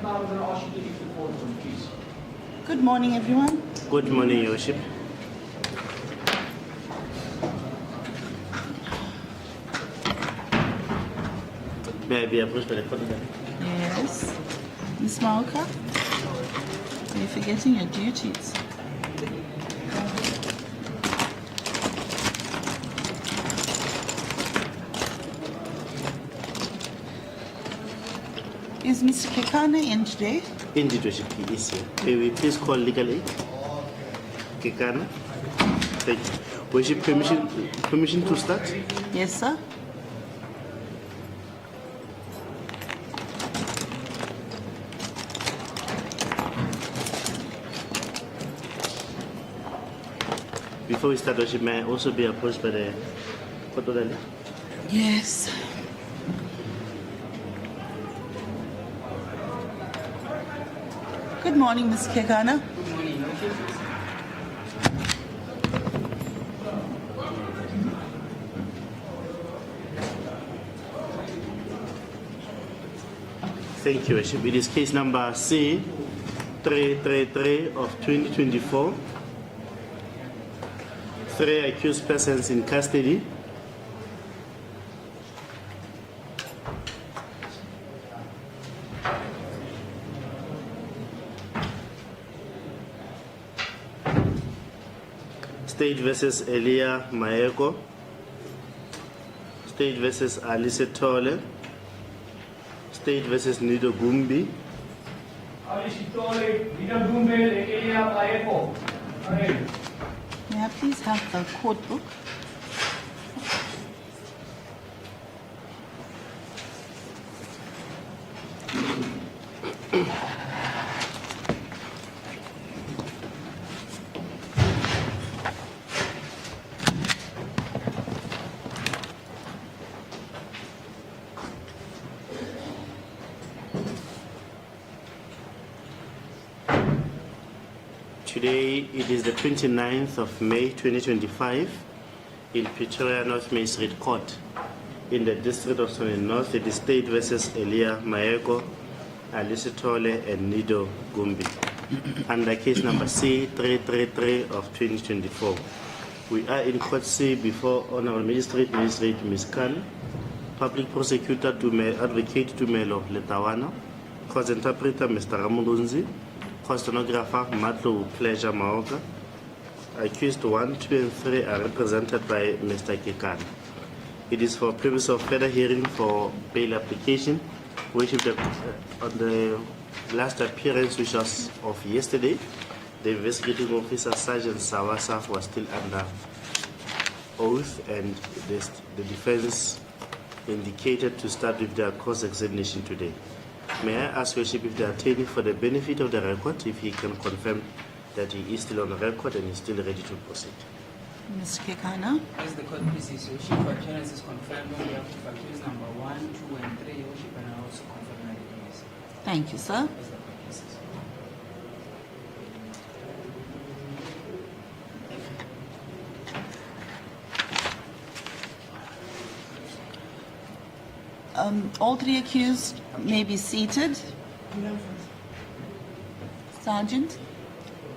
Ditebogo, I'm going to ask you to leave the courtroom, please. Good morning, everyone. Good morning, Your Worship. May I be approached by the court? Yes. Ms. Maoka, you're forgetting your duties. Is Mr. Kekana in today? Indeed, Worship, he is here. May we please call legal aid? Kekana? Thank you. Worship, permission to start? Yes, sir. Before we start, Worship, may I also be approached by the court orderly? Yes. Good morning, Ms. Kekana. Good morning, Your Worship. Thank you, Worship. It is case number C333 of 2024. 3 accused persons in custody. State versus Elia Maeko. State versus Alice Tole. State versus Nido Gumbi. Alice Tole, Ditebogo, Elia Maeko. May I please have the court book? Today, it is the 29th of May 2025 in Pretoria North Main Street Court in the District of Soni North. It is State versus Elia Maeko, Alice Tole, and Nido Gumbi under case number C333 of 2024. We are in court C before Honorable Magistrate Ms. Khan, Public Prosecutor Advocate Tumelo Letawana, Cause Interpreter Mr. Ramulunzi, Stenographer Matlo Pleasure Maoka. Accused 1, 2, and 3 are represented by Mr. Kekan. It is for purpose of further hearing for bail application, which on the last appearance, which was of yesterday, the investigating officer Sergeant Sawasa was still under oath, and the defense indicated to start with their cross-examination today. May I ask Worship if the attorney, for the benefit of the record, if he can confirm that he is still on the record and is still ready to proceed. Mr. Kekana. As the court pleases, Your Worship, appearance is confirmed on behalf of accused number 1, 2, and 3, Your Worship, and I also confirm my details. Thank you, sir. As the court pleases. All three accused may be seated. Sergeant,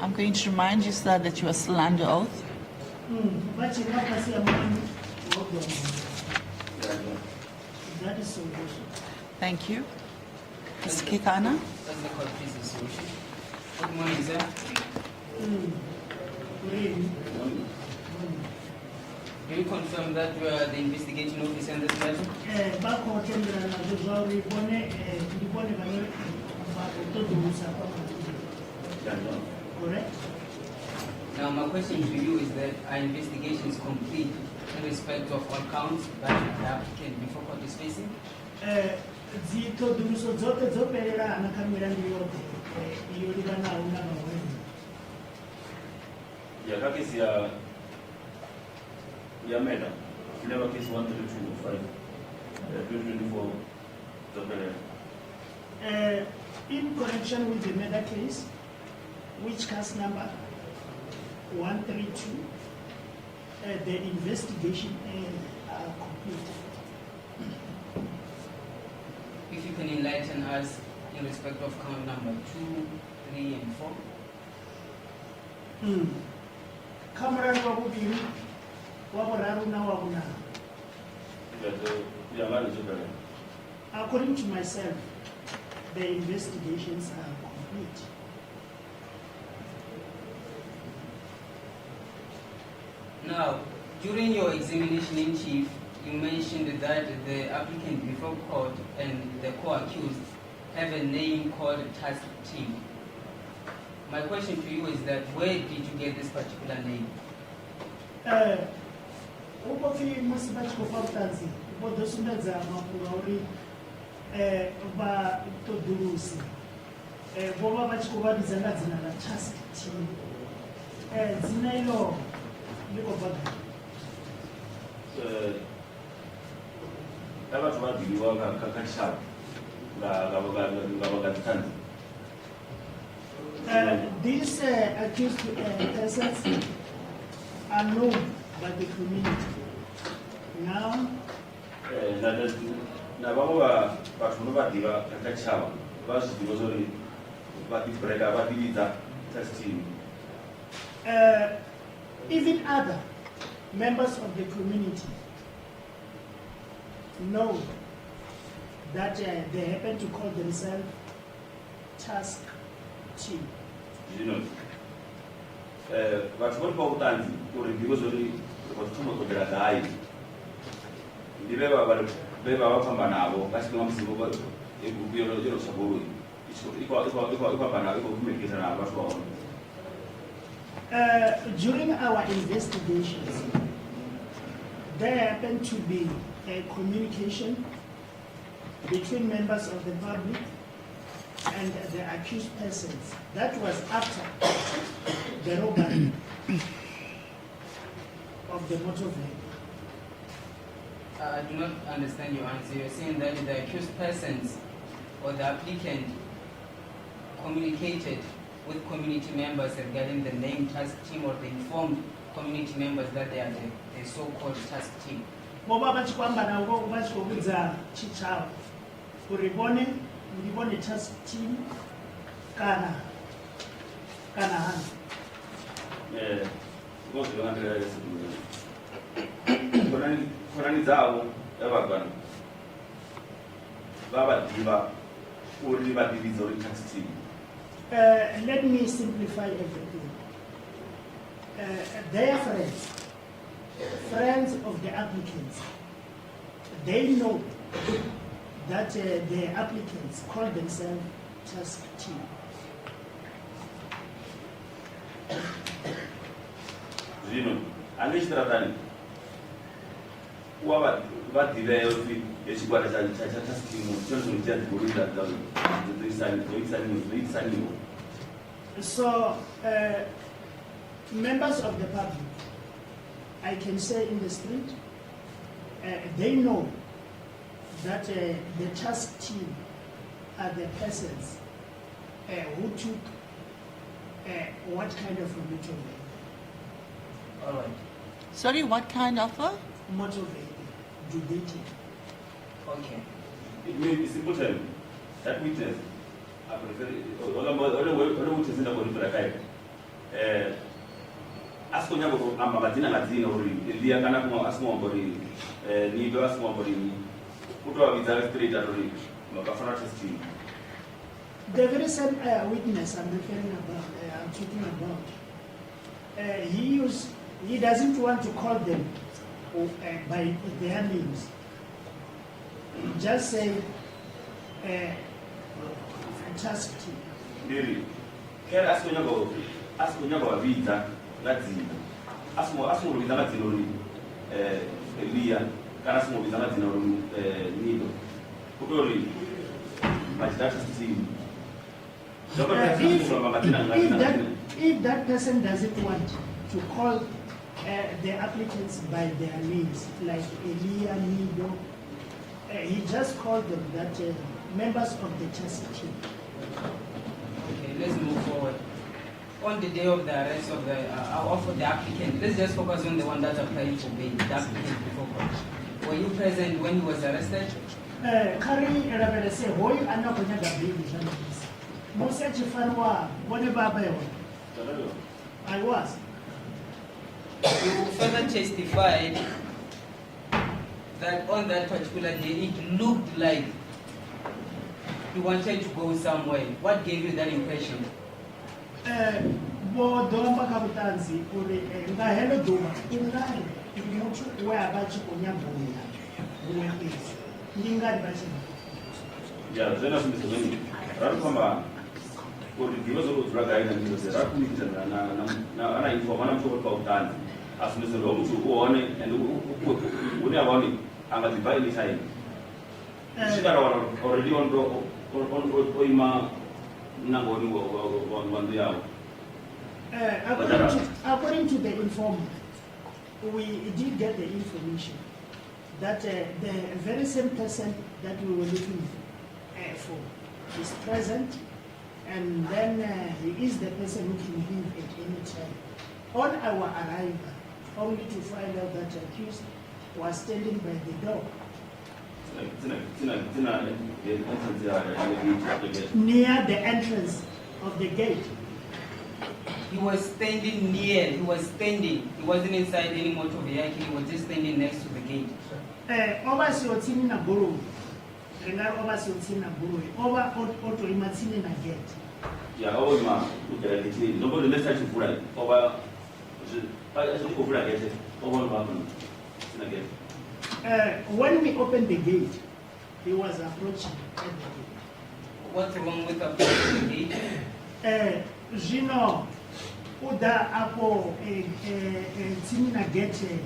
I'm going to remind you, sir, that you are still under oath. That is so good. Thank you. Mr. Kekana. As the court pleases, Your Worship. Good morning, sir. Do you confirm that you are the investigating officer in this matter? Correct? Now, my question to you is that our investigation is complete in respect of all counts that the applicant before court is facing? Yeah, madam. Never case 1325, 2024. In connection with the murder case, which case number 132, the investigation are complete. If you can enlighten us in respect of count number 2, 3, and 4? Cameron wabubiri, waburaru na wabunana. According to myself, the investigations are complete. Now, during your examination in chief, you mentioned that the applicant before court and the co-accused have a name called task team. My question to you is that where did you get this particular name? Ukofi musibachiko fakutanzi, bodosundadza makuru ba todurusi. Boba bachiko babizanga dzina la task team. Dzina ilo liko bada. Abantu babili wakakashaba ngabakathanzi. These accused persons are known by the community. Now, nababo bathu badiba kakashaba bazidiba zori batibreka babiliza testing. even other members of the community know that they happen to call themselves task team. You know, but what about that? Because only was too much of the guy. The baby from Banabo, that's the one who will be a little saburi. During our investigations, there happened to be a communication between members of the public and the accused persons. That was after the robbery of the motor vehicle. I do not understand your answer. You're saying that the accused persons or the applicant communicated with community members regarding the name task team, or they informed community members that they are the so-called task team. Boba bachikwamba na ugo bachikobudza chichawo kuribone ndibone task team kana hani. Because you want Konani zao yabagana baba diva uri badiviza uri tax team. Let me simplify everything. Their friends of the applicants, they know that the applicants call themselves task team. You know, unless tratani uwa badiva yofi yechigwada cha tax team chonzo ntia kurinda dawo isani. So, members of the public, I can say in the street, they know that the task team are the persons who took what kind of a motor vehicle. All right. Sorry, what kind of a? Motor vehicle do they take? Okay. It may be simple term. That witness, I prefer all witness in the body for a guy. Ask on your Mabatina Latina or Lia Canamo, ask more body, Nido, ask more body, put over with the street at Macafana's team. The very same witness I'm referring about, I'm talking about, he doesn't want to call them by their names. He just say task team. Really? Can ask on your vita, Latina. Ask more with Latin Lia, can ask more with Latin Nido. Probably, my task team. If that person doesn't want to call the applicants by their names, like Elia, Nido, he just called them that members of the task team. Okay, let's move forward. On the day of the arrest of the applicant, let's just focus on the one that applied for bail, the applicant before court. Were you present when he was arrested? Kari elabele se hoy ana konya gabili journalist. Musa chifarwa bone baba yo. I was. You further testified that on that particular day it looked like you wanted to go somewhere. What gave you that impression? Bo domba kabutanzi uri nga hello doma ingari inochu where abachi konya boya. Uwepesi. Ingari bachi. Ya, zena sumisa wengi. Ratu kwamba kuri divozo uraga ina ndizo ratu nikita na ana informa na mtu kwa utanzi. Asumisa lo mtu uone and uni awani anga divai ni time. Shikara wana already on oima nangoni wandu yao. According to the informant, we did get the information that the very same person that we were looking for is present, and then he is the person who can leave at any time. On our arrival, only to find out that the accused was standing by the door. Near the entrance of the gate. He was standing near, he wasn't inside any motor vehicle, he was just standing next to the gate. Over siotini na buru, over siotini na buru, over auto imatini na gate. Yeah, over ma, nobody let's actually put it over. When we opened the gate, he was approaching at the gate. What's wrong with approaching the gate? Gino, Uda Apo, Timina Gate,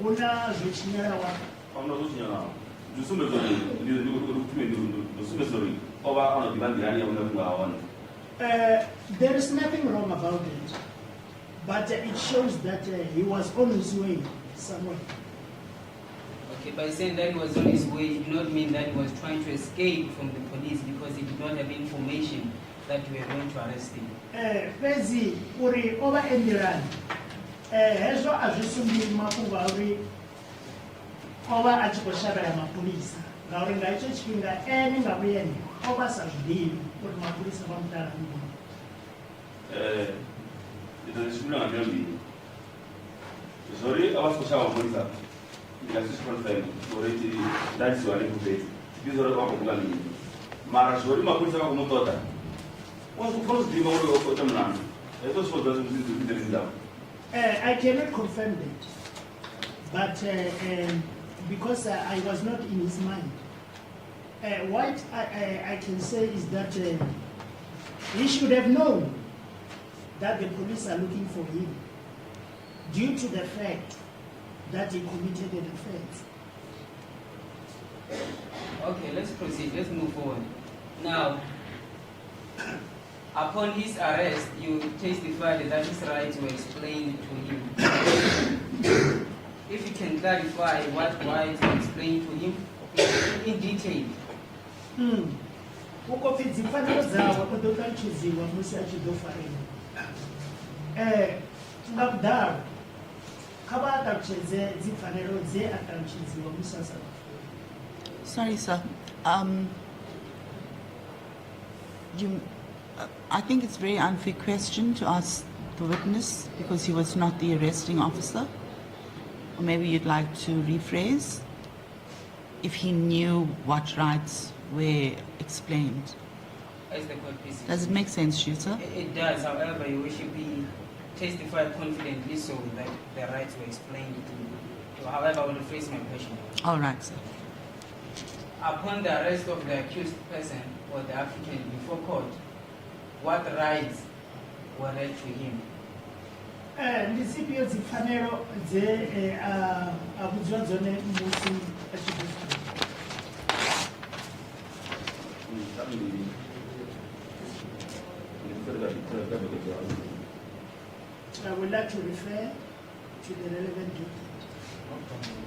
Una Zuchinera. I'm not looking around. The sooner over on the Bandiani. There is nothing wrong about it, but it shows that he was on his way somewhere. Okay, by saying that he was on his way, it did not mean that he was trying to escape from the police because he did not have information that we were going to arrest him. Pezi, uri over Endiran, hezo azusumi makuwa uri over achikoshara ya mapolisa. Gauri nga icho chikinga eni nga buyeni, over sajudi, uri mapolisa wa mtara mbu. Ito disipulina nga miyombi. Zori, awas kusha wa mapolisa. Because confirm already that's what it is. This is what we are Mara Zori mapolisa wa kumutota. What's the first dream of the Tamlan? It was what doesn't do the result. I cannot confirm that, but because I was not in his mind. What I can say is that he should have known that the police are looking for him due to the fact that he committed an offense. Okay, let's proceed. Let's move forward. Now, upon his arrest, you testified that his rights were explained to him. If you can clarify what rights were explained to him in detail. Ukofiti mfanelo zawo odokanchiziwa musi achidofareni. Ngabdawo kaba akamcheze zifanelo ze akamchiziwa musasa. Sorry, sir. I think it's a very unfair question to ask the witness because he was not the arresting officer. Or maybe you'd like to rephrase if he knew what rights were explained. As the court proceeds. Does it make sense, Shooter? It does. However, you should be testified confidently so that the rights were explained to you. However, I will rephrase my question. All right, sir. Upon the arrest of the accused person or the applicant before court, what rights were read to him? Ndisipio zifanelo ze abudzwa zone musi achidofareni. I would like to refer to the relevant document.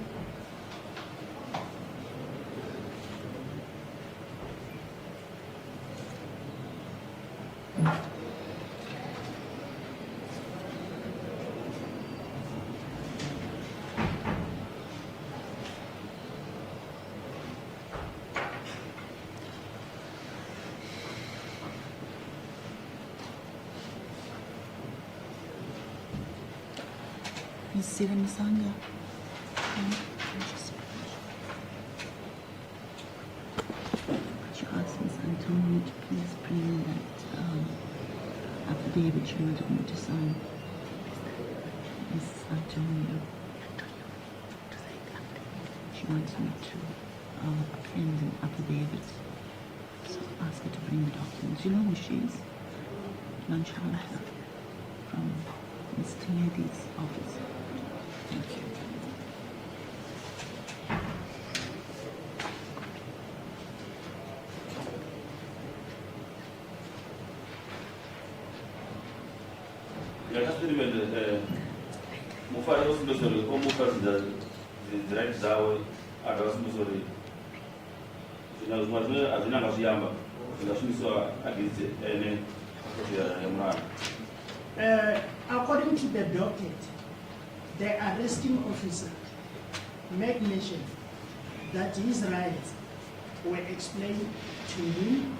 Ms. Stephen Musanga. Could you ask Ms. Antonio to please bring that affidavit she wanted me to sign? Ms. Antonio. She wants me to append an affidavit. So ask her to bring the documents. You know who she is? Lanchala from Ms. Tinedi's office. Thank you. Yeah, just remember, Mufara was Missouri, or Mufara the right Zawa, I was Missouri. She knows what as an Yamba, she saw against any According to the docket, the arresting officer made mention that his rights were explained to him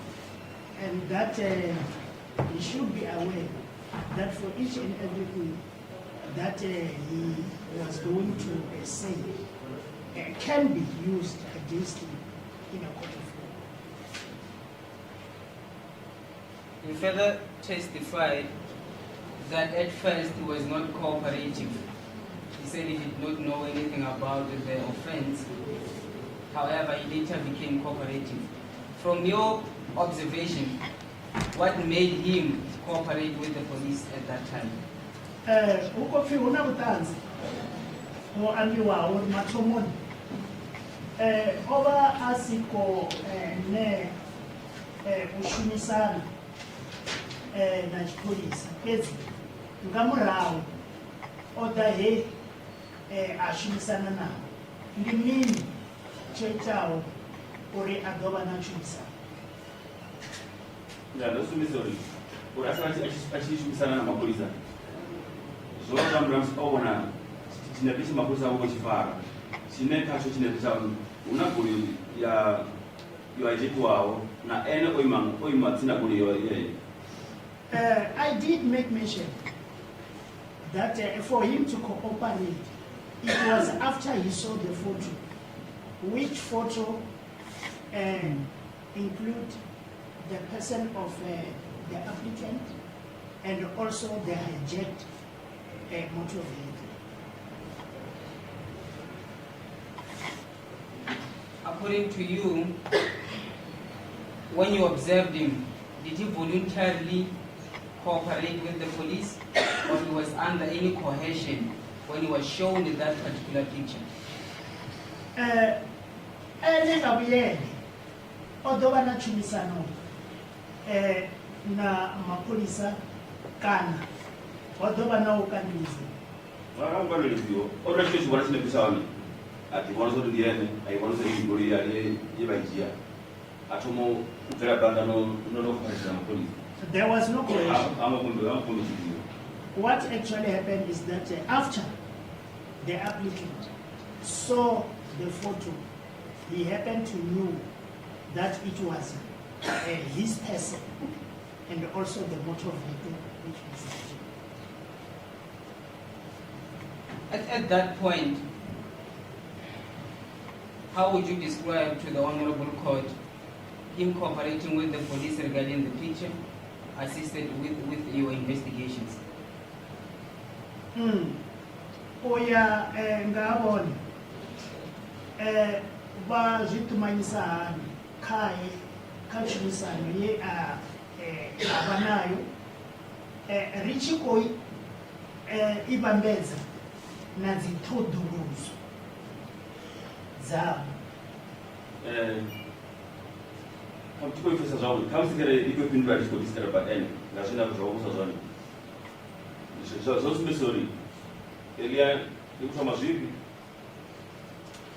and that he should be aware that for each and everything that he was going to say can be used against him in a court of law. He further testified that at first he was not cooperative. He said he did not know anything about the offense. However, he later became cooperative. From your observation, what made him cooperate with the police at that time? Ukofi una butanzi mo ambiwa uri matomoni oba asiko ne ushumisana na chipolisa pezi ngamurawo oda he ashumisana na ndi nini choitawo uri adoba na chumisana. Yeah, that's Missouri. But as I actually sana na mapolisa. So sometimes ona tinabisha mapolisa huko chifara. Sineka cho tinabisha unakuli ya ajetu wao na ene oima tina kuli yeye. I did make mention that for him to cooperate, it was after he saw the photo, which photo include the person of the applicant and also the hijacked motor vehicle. According to you, when you observed him, did he voluntarily cooperate with the police, or he was under any coercion when he was shown in that particular picture? Na mapolisa kana wadoba na ukandilizi. I'm going to leave you. Already, she was in the Pisani. At the ones of the end, I want to say, Gloria, Yevagia. Atomo, Verabandano, no police. There was no coercion. I'm going to you. What actually happened is that after the applicant saw the photo, he happened to know that it was his person and also the motor vehicle which was At that point, how would you describe to the Honorable Court him cooperating with the police regarding the picture, assisted with your investigations? Oya ngabona ba zitumanyisa kai kachumisano ye abanayo richikoi ibambeza na zithoduruzo zabo Tipo em festa jovem, como se quer ir para o primeiro disco de escrever para ele, na agenda do jogo só zone. Já os Missouri, ele é eu chamo Jibi,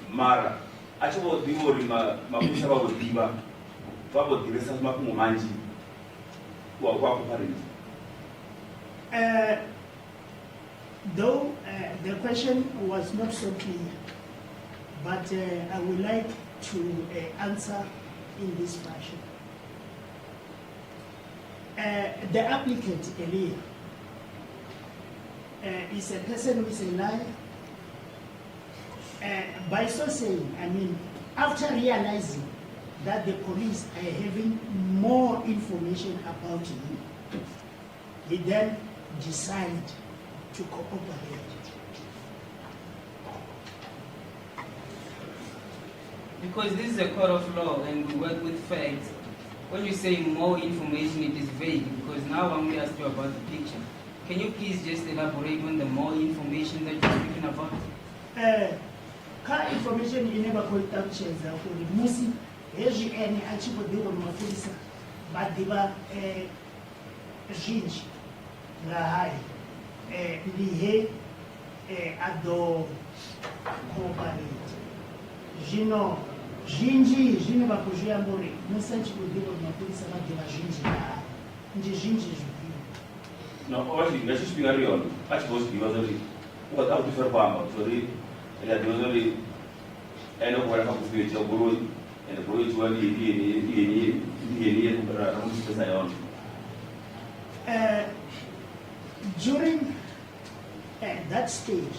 Mara, acho que o Dimori mapuxa vai o Diba, vai o Diba essas macumos manji, o agua com Though the question was not so clear, but I would like to answer in this fashion. The applicant, Elia, is a person who is a liar. By so saying, I mean, after realizing that the police are having more information about him, he then decided to cooperate. Because this is a court of law and we work with facts, when you say more information, it is vague, because now I'm going to ask you about the picture. Can you please just elaborate on the more information that you're speaking about? Car information in never called out shares for the Musi, Eji and Achipo de Mafurisa, but they were Jinj, Rahai, Lihe, Ado, Cooperate, Gino, Jinji, Geneva Kujiamori, Musanchi would be on Mafurisa, but they were Jinji, and the Jinji. No, obviously, let's just speak on. I suppose because of what I prefer Bamba, so there was only end of what I have to be a growing and the growing to during that stage,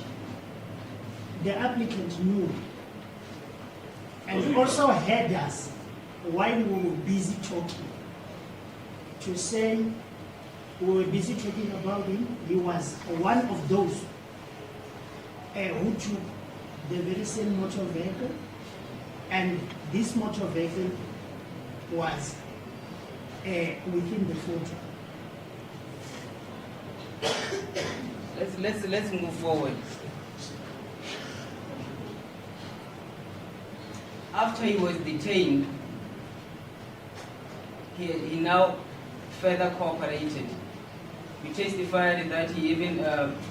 the applicant knew and also heard us while we were busy talking to say we were busy talking about him. He was one of those who took the very same motor vehicle, and this motor vehicle was within the photo. Let's move forward. After he was detained, he now further cooperated. You testified that he even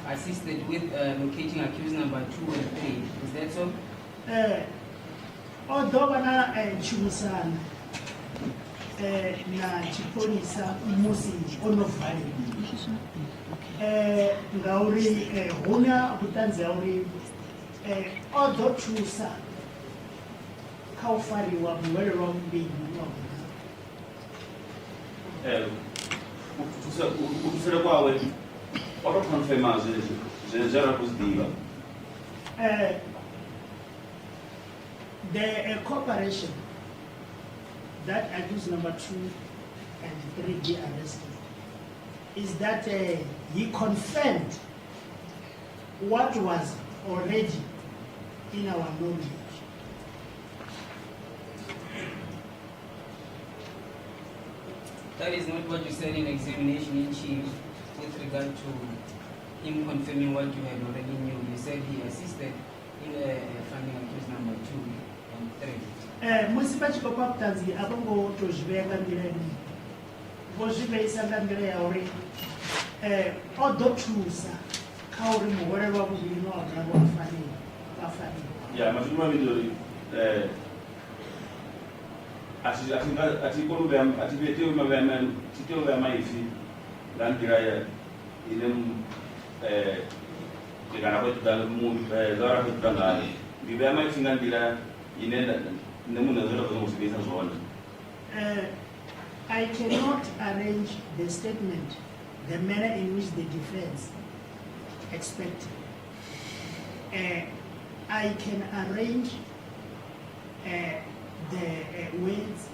assisted with locating accused number 2 and 3. Is that so? Although na chumusana na chipolisa musi onovali ngauri huna kutanza uri although chusa kaufariwa muwero mbili ukuthela kwawe autoconfirma zenzera kuzidiba the cooperation that accused number 2 and 3 be arrested is that he confirmed what was already in our knowledge. That is not what you said in examination in chief with regard to him confirming what you had already knew. You said he assisted in finding accused number 2 and 3. Municipal Copatanzi, Abongo to Jibega Mireni, Bojibe Sandandre, or Doctusa, Kaurim, wherever we know about Fanny. Yeah, but you know, I cannot arrange the statement, the manner in which the defense expected. I can arrange the words,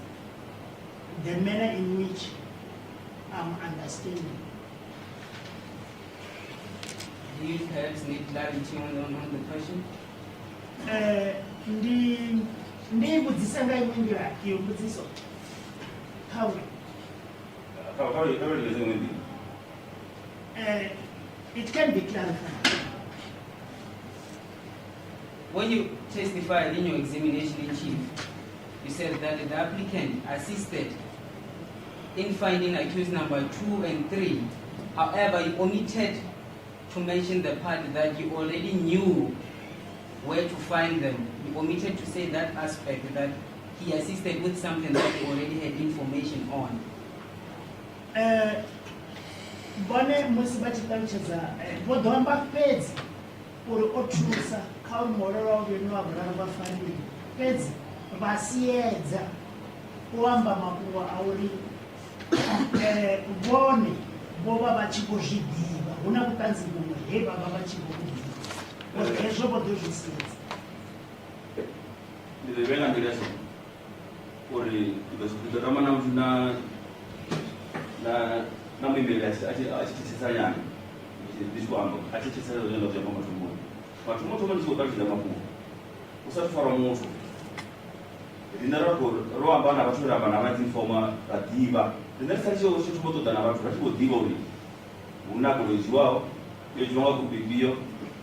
the manner in which I'm understanding. Do you perhaps need clarity on the question? How? It can be clarified. When you testified in your examination in chief, you said that the applicant assisted in finding accused number 2 and 3. However, you omitted to mention the part that you already knew where to find them. You omitted to say that aspect, that he assisted with something that you already had information on. Bone musibati tancheza bodwamba pezi uri otrusa kauri morero wenu abrava family pezi vasiedza kuamba makuwa auri bone vova vachingozvidiva huna kutanzi mumwe he baba vachingozvidiva hezvo vodozvisedza ndirevenga ndiraso uri kutotama na muimberi achititsisa nyana ndiswamba achititsisa zvenda zvamba matumoni matumotoma ndisikokarizida mapuvo usatofara moto rinda rako roambana vatoramba navatinfoma vadiva rinda risatichotomotodana vantu vachingodiva uri unako rweziwawo echinonga kubibiyo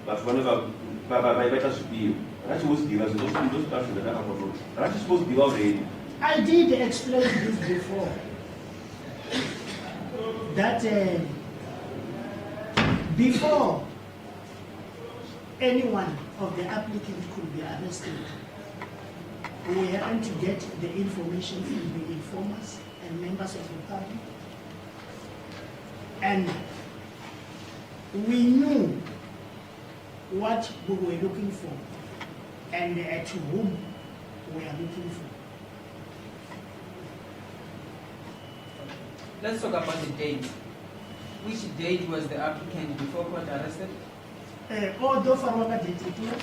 vantu vaita zvibiyo rachingosidiva zvindosikazvindaakakotora rachisiposidiva ureni. I did explain this before that before any one of the applicants could be arrested, we happened to get the information from the informers and members of the party, and we knew what we were looking for and to whom we are looking for. Let's talk about the date. Which date was the applicant before court arrested? Although Farwaka did it here,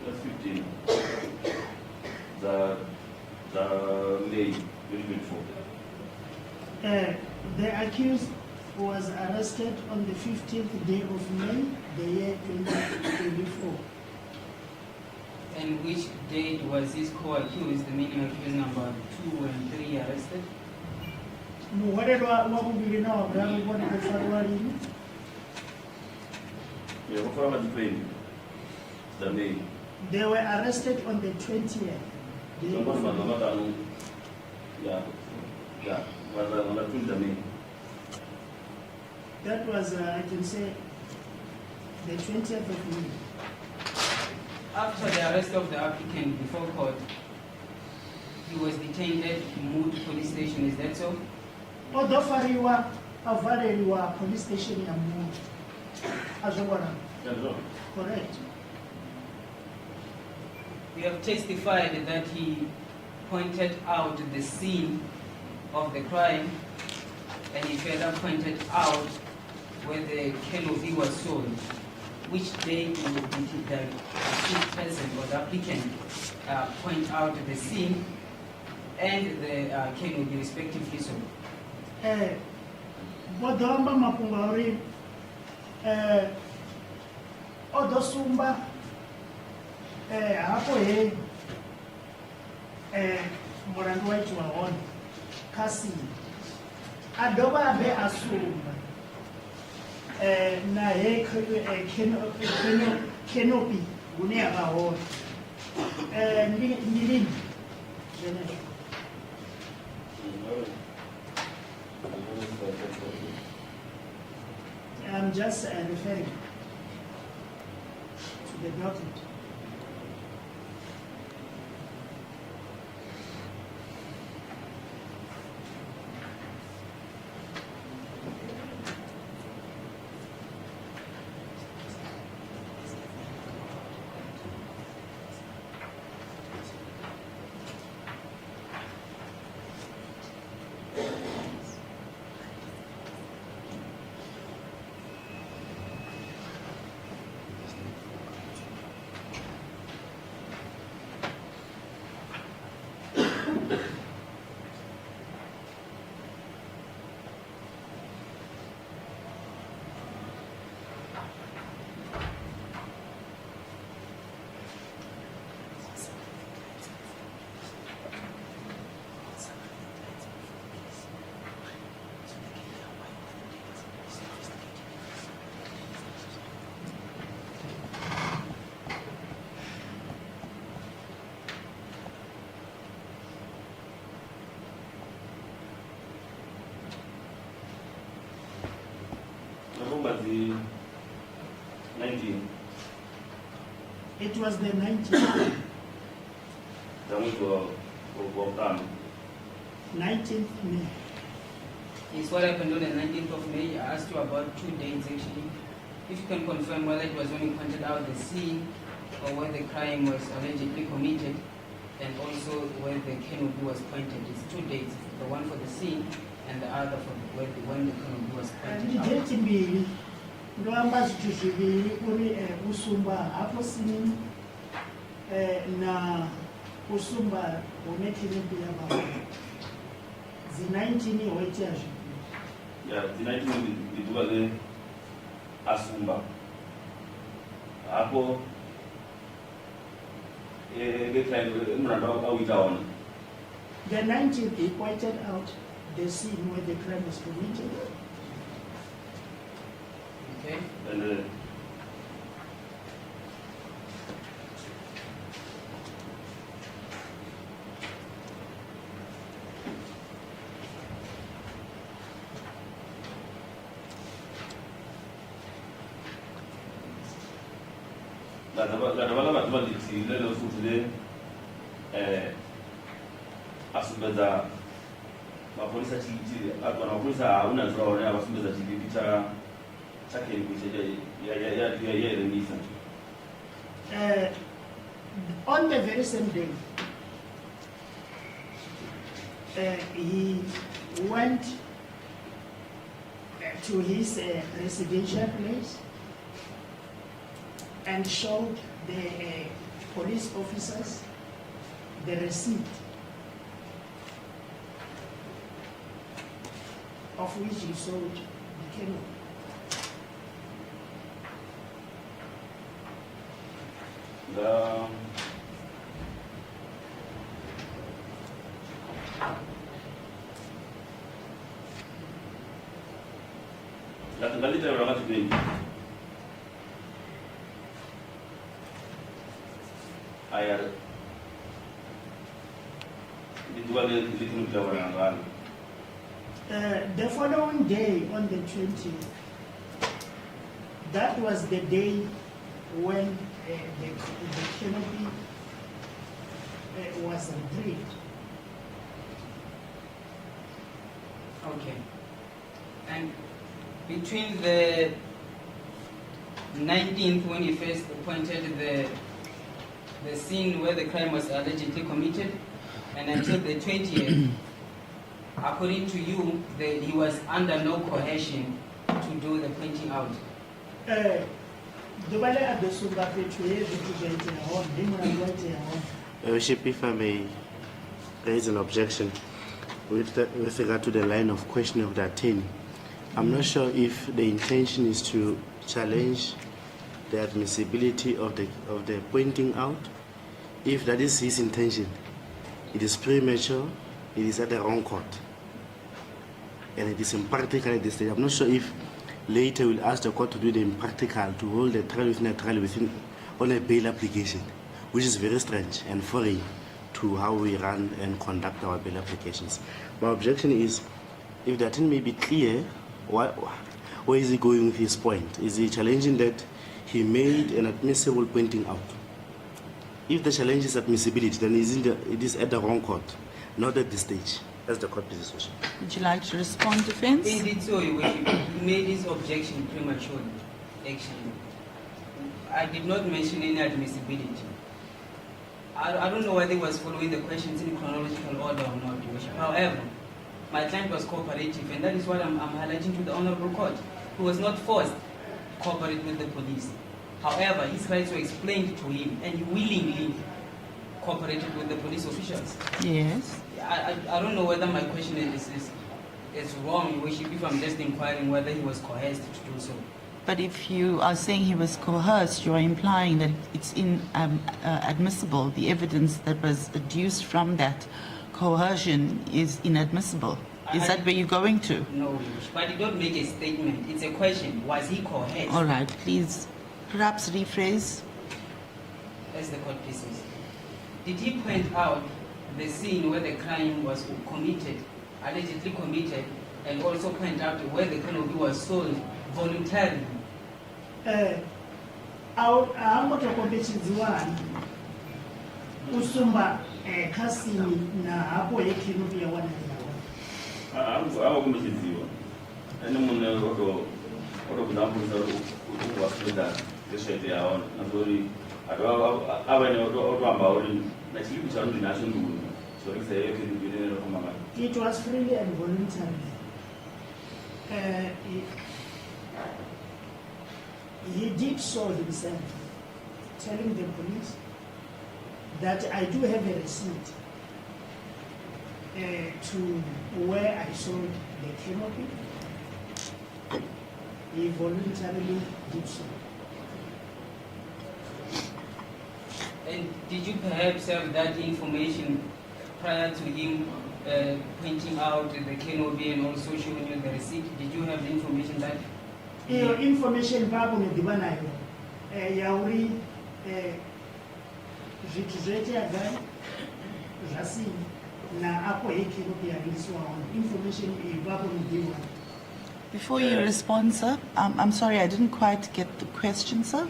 That's 15. The May 2024. the accused was arrested on the 15th day of May, the year 2024. And which date was his co-accused, meaning accused number 2 and 3, arrested? Yeah, what about the 20? The May. They were arrested on the 20th day of May. Yeah, but on the 20th of May. That was, I can say, the 20th of May. After the arrest of the applicant before court, he was detained at Mood police station, is that so? Although Fariwa, Avareliwa police station in Mood. Azawara. Correct. You have testified that he pointed out the scene of the crime and he further pointed out where the canopy was sold. Which day did the accused person or the applicant point out the scene and the canopy respectively sold? Bodamba Mapungauri, Odosumba, hapo he Morandu wetu waona kasi adoba abe asumba na he canopy une akaona nilini I'm just referring to the document. The 19. It was the 19th. That went to time. 19th May. Is what happened on the 19th of May. I asked you about 2 dates actually. If you can confirm whether it was when you pointed out the scene or where the crime was allegedly committed, and also where the canopy was pointed. It's 2 dates, the one for the scene and the other for when the canopy was pointed out. Date mbili ndo amba zwithu zwivhili uri usumba hapo sini na usumba hune canopy yavha dzi 19 hoitea zvivhili. Ya, dzi 19 ndi ḓuvha ḽe a sumba hafho The 19th, he pointed out the scene where the crime was committed. Okay. And la batho ba ditile le futhi le asumbedza mapholisa tshitshi kana mapholisa a una dzula hone a vasumbedza tshipiti tsha khenisi ya rengisa. On the very same day, he went to his residential place and showed the police officers the receipt of which he sold the canopy. The following day, on the 20th, that was the day when the canopy was agreed. Okay. And between the 19th, when you first pointed the scene where the crime was allegedly committed, and until the 20th, according to you, he was under no coercion to do the pointing out. Worship, if I may raise an objection with regard to the line of questioning of the attorney. I'm not sure if the intention is to challenge the admissibility of the pointing out. If that is his intention, it is premature, it is at the wrong court, and it is impractical at this stage. I'm not sure if later we'll ask the court to do the impractical, to hold the trial within on a bail application, which is very strange and foreign to how we run and conduct our bail applications. My objection is, if the attorney may be clear, where is he going with his point? Is he challenging that he made an admissible pointing out? If the challenge is admissibility, then it is at the wrong court, not at this stage. That's the court position. Would you like to respond, defense? Indeed, so you made this objection prematurely, actually. I did not mention any admissibility. I don't know whether he was following the questions in chronological order or not, Your Worship. However, my client was cooperative, and that is what I'm highlighting to the Honorable Court. He was not forced to cooperate with the police. However, his rights were explained to him, and he willingly cooperated with the police officials. Yes. I don't know whether my question is wrong, Your Worship, if I'm just inquiring whether he was coerced to do so. But if you are saying he was coerced, you are implying that it's inadmissible. The evidence that was adduced from that coercion is inadmissible. Is that where you're going to? No, Your Worship, but he don't make a statement. It's a question. Was he coerced? All right, please, perhaps rephrase. As the court pleases. Did he point out the scene where the crime was committed, allegedly committed, and also point out where the canopy was sold voluntarily? Usumba kasini na hapo canopy ya 1 avakumechidziwa ane munhu otokuzambuisa ukuvafuda ngezvaite yaona nazori avaine otoamba uri nachilipi chaunoti nacho nduni zorikisa yekenenofamba. It was freely and voluntarily. He did so himself, telling the police that I do have a receipt to where I sold the canopy. He voluntarily did so. And did you perhaps have that information prior to him pointing out the canopy and also showing you the receipt? Did you have the information that? Information babu nediba nayo yauri zvithu zvete agai zvasini na apo canopy yariswa information babu nediba. Before you respond, sir, I'm sorry, I didn't quite get the question, sir.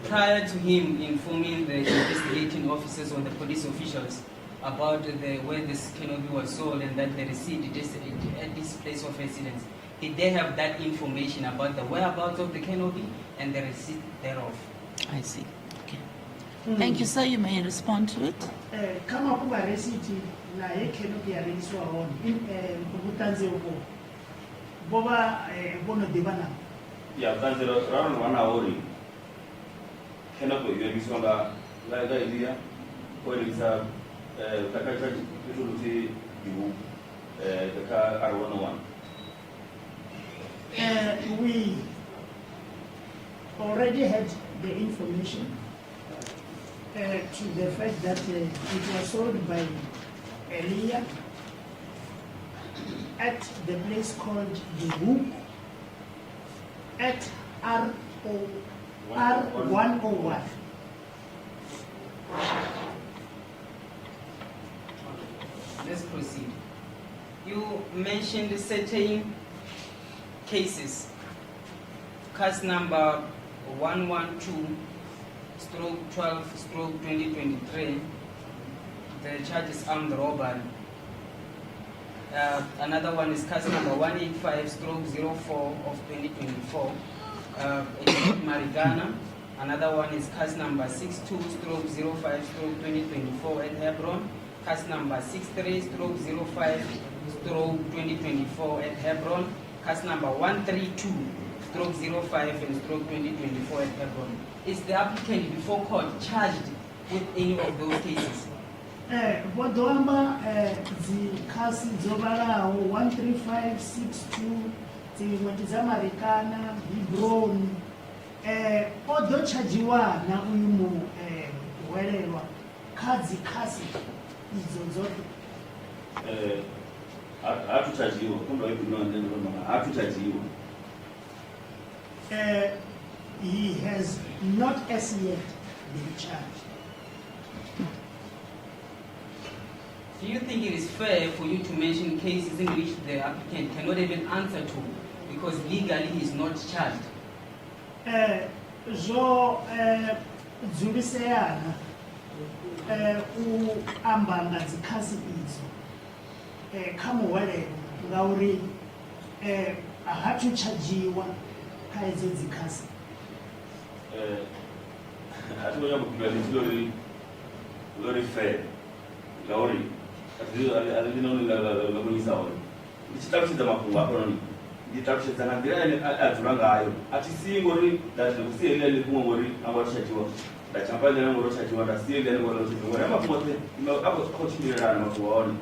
Prior to him informing the investigating officers or the police officials about where this canopy was sold and that the receipt is at this place of residence, did they have that information about the whereabouts of the canopy and the receipt thereof? I see. Okay. Thank you, sir. You may respond to it. Kama kuba receipt na canopy yariswa on kubutanze uko boba bono debana ya kanzero rawon wana ori canopy yariswa la idea ko ilisa takaka kituluti you the car R101. We already had the information to the fact that it was sold by Elia at the place called the Hook at R101. Let's proceed. You mentioned certain cases. Case number 112/12/2023. The charge is armed robbery. Another one is case number 185/04 of 2024. Marigana. Another one is case number 62/05/2024 at Hebron. Case number 63/05/2024 at Hebron. Case number 132/05 and /2024 at Hebron. Is the applicant before court charged with any of those cases? Bodoamba zikasi zobalawo 13562 zingwetiza Marikana Hebron odochajiwa na uyu werelwa kazi izo zote hatuchajiwa kumbe hatuchajiwa. He has not as yet been charged. Do you think it is fair for you to mention cases in which the applicant cannot even answer to because legally he is not charged? Zuliseyana ambanga zikhazi izo khamuwelelo ngauri hatuchajiwa kha izo zikhazi. Hatuya kupigania lori fair ngauri alilino la kunyisa wao ndichitakuchidza mafungu apo noni nditakuchidza na ndira ine adzura ngayo atisingori ndazvikusiyelela nekumwe angwachajiwa ndachambanya ngorochajiwa ndasiyelela ngorochajiwa amafungu apo chimirana mafungu aone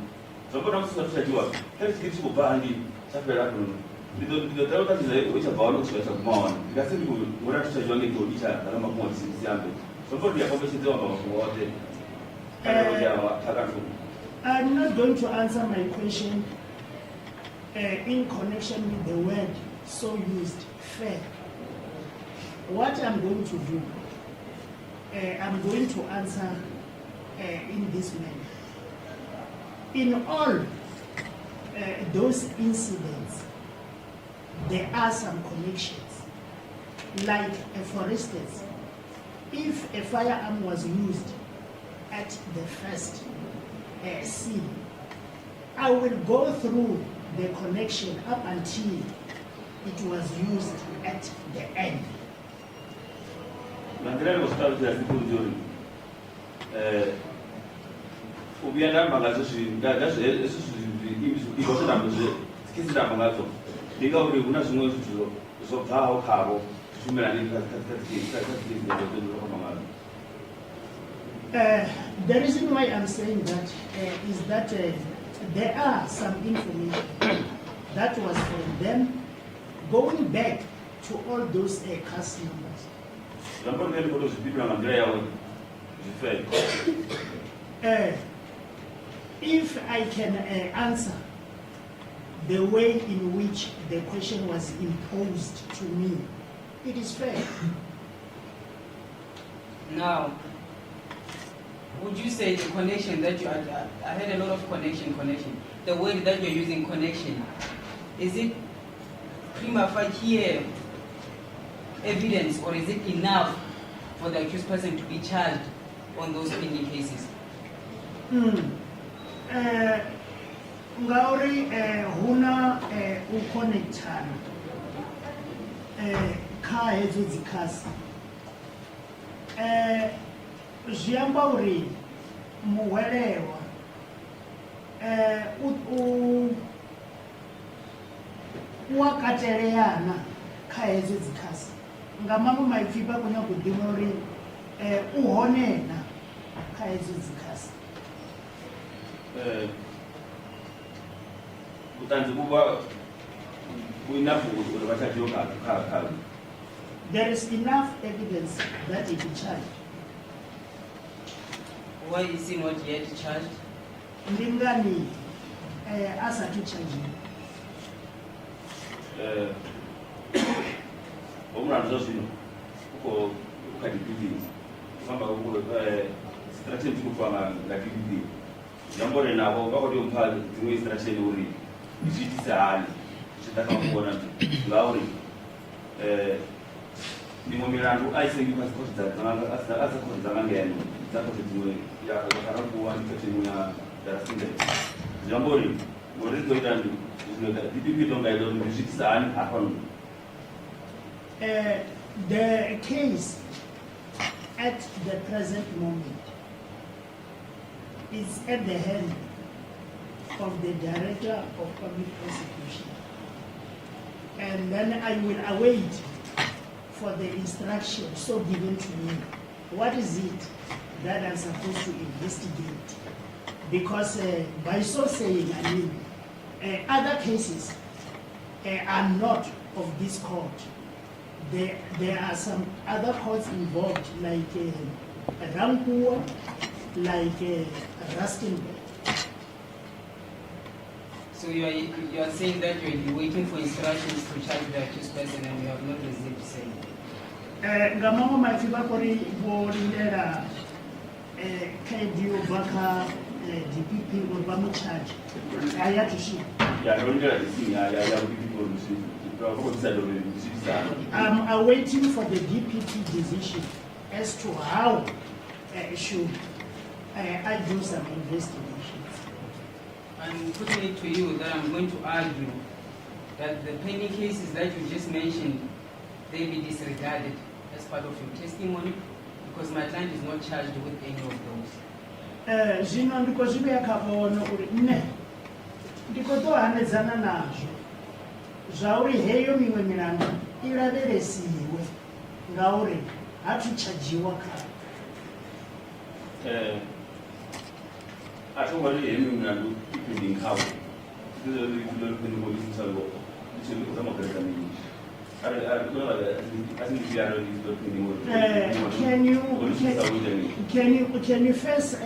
zvombona kusatuchajiwa kaichikiti kubhandi chapera kuno ndidotaura kuti zvaiko ichabva nokuchika kumaona ndikasiri ngora tuchajiwa ngekodicha dana mafungu atisiyambe zvombona ndiyapomeshedzewa mafungu aote kana kuti takatuka. I'm not going to answer my question in connection with the word so used, fair. What I'm going to do, I'm going to answer in this manner. In all those incidents, there are some connections. Like, for instance, if a firearm was used at the first scene, I will go through the connection up until it was used at the end. Mandela was told that people do. Ubiana Magazo, that's it. He was a kiss it up Magazo. They go with Unas to so how Cabo, The reason why I'm saying that is that there are some information that was from them going back to all those cast numbers. If I can answer the way in which the question was imposed to me, it is fair. Now, would you say the connection that you had, I had a lot of connection, the word that you're using, connection, is it prima facie evidence, or is it enough for the accused person to be charged on those pending cases? Ngauri huna uconnectana kha hedzo dzikhasi zwi amba uri muhwelewa u a kateleyana kha hedzo dzikhasi nga maṅwe maipfi vha khou nyaga u ḓivha uri u hone na kha hedzo dzikhasi. There is enough evidence that he be charged. Why is he not yet charged? Ndingani asathu charged. Omranzo zvino uko ukadipidi famba uko strategy kufanga ngadipidi yambore navo vakoti umphali dzimwe strategy uri zviitisa hali zvitakamakuona ngauri mimwe milandu aisengi pasipoti dzakasakoti dzakangeni dzakoti dzimwe yakarakuwa nitotimuna darasinga zvambori morizoita dpp tongaita kuti zviitisa hani hapano. The case at the present moment is at the hand of the Director of Public Prosecution, and then I will await for the instruction so given to me. What is it that I'm supposed to investigate? Because by so saying, I mean, other cases are not of this court. There are some other courts involved, like Rampur, like Rustenburg. So you are saying that you're waiting for instructions to charge the accused person and you have not received same? Ngamamo mafiba kori bolindera KDO baka DPP or bamu charge. I had to shoot. I'm awaiting for the DPP decision as to how should I do some investigations. I'm putting it to you that I'm going to argue that the pending cases that you just mentioned, they be disregarded as part of your testimony because my client is not charged with any of those. Zvino ndiko zvibe yakavaona uri ne ndiko tohanedzana nazvo zvauri heyo mimwe milandu iraveresiwe ngauri hatuchajiwa kare. Atongwari hemi milandu ipindi nkavo Can you first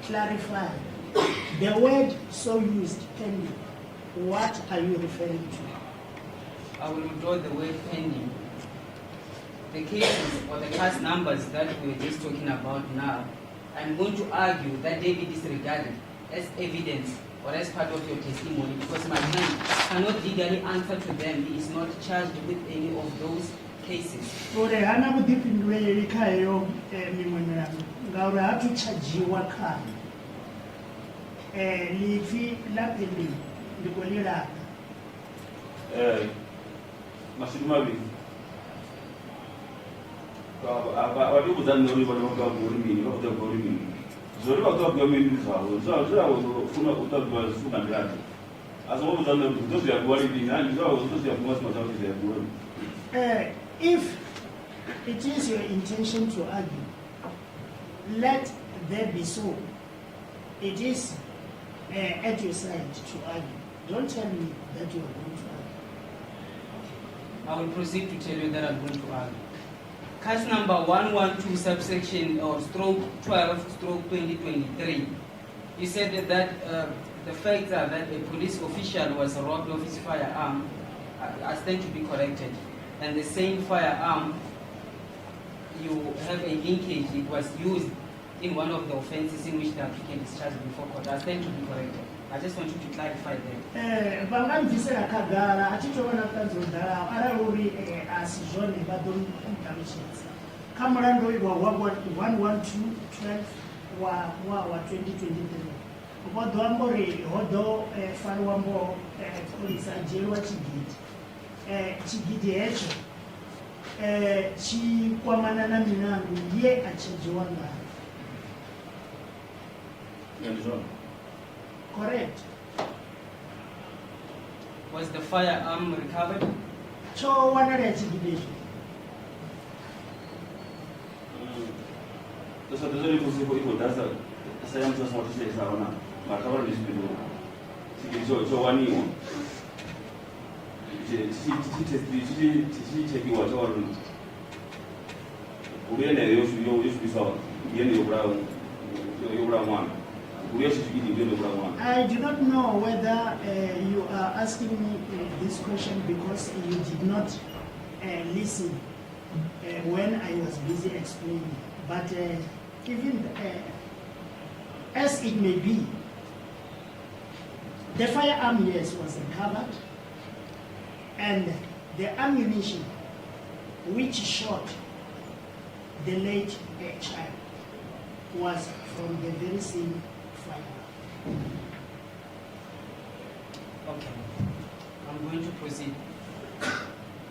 clarify the word so used, pending? What are you referring to? I will withdraw the word pending. The cases or the case numbers that we were just talking about now, I'm going to argue that they be disregarded as evidence or as part of your testimony because my client cannot legally answer to them. He is not charged with any of those cases. Hana kudipinduleli khayo mimwe milandu ngauri hatuchajiwa kare. lifi la pele liko le laka. Mashudu mabili. Watu kuzani nori wale waka kurimini, waka kurimini. Zori waka kurimini zao. Zao funa kutabwa suka ndani. Asa watu kuzani kutozi ya kuwali dinani, zao kutozi ya kuwasi mazao ya kuwali. If it is your intention to argue, let there be so. It is at your side to argue. Don't tell me that you are going to argue. I will proceed to tell you that I'm going to argue. Case number 112 subsection or stroke 12 stroke 2023. You said that the fact that a police official was robbed of his firearm are stand to be corrected. And the same firearm, you have a linkage, it was used in one of the offenses in which the applicant is charged before court. I stand to be corrected. I just want you to clarify that. Vangamvisera kagara achitova nakanzodara ararori asizvone vadomutarishinsa kamurando wa 112 wa 2023 vodwambori hodo farwambo polisa jerwa chigidi chigidi hecho chikwamana na milandu ye achajiwa ngaro. Correct. Was the firearm recovered? So one of the chigidi. Sasa tazama iko dasa sasa ya mtu asema tuse sawa makabara ni spido sikilizo so waniwa si chekiwa so wani ubene yo sawa yene yo bra mwana I do not know whether you are asking me this question because you did not listen when I was busy explaining. But even as it may be, the firearm, yes, was recovered, and the ammunition which shot the late child was from the very same firearm. Okay, I'm going to proceed.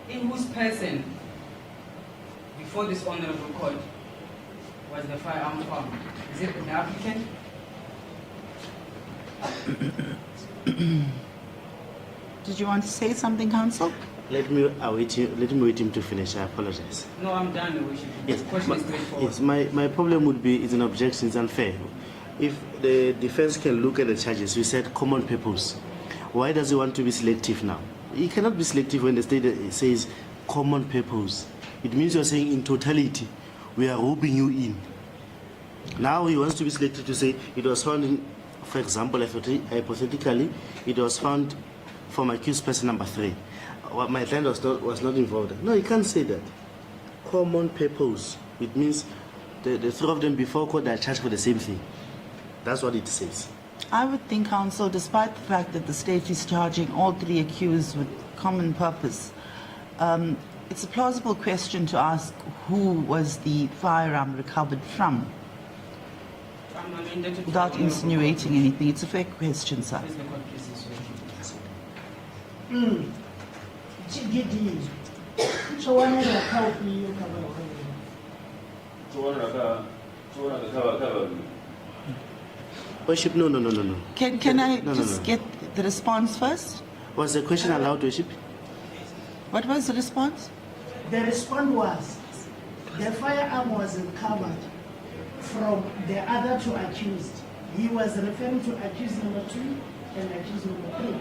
In whose person, before this honorable court, was the firearm found? Is it the applicant? Did you want to say something, counsel? Let me wait him to finish. I apologize. No, I'm done. Yes, the question is straightforward. yes, my problem would be it's an objection, it's unfair. If the defense can look at the charges, we said common purpose. Why does he want to be selective now? He cannot be selective when the state says common purpose. It means you're saying in totality, we are roping you in. Now he wants to be selective to say it was found in, for example, hypothetically, it was found from accused person number 3. My client was not involved. No, you can't say that. Common purpose. It means the 3 of them before court are charged for the same thing. That's what it says. I would think, counsel, despite the fact that the state is charging all 3 accused with common purpose, it's a plausible question to ask who was the firearm recovered from, without insinuating anything. It's a fair question, sir. Chigidi. So one of the copy Worship, no. Can I No. get the response first? Was the question allowed, Worship? What was the response? The response was the firearm was recovered from the other 2 accused. He was referring to accused number 2 and accused number 3.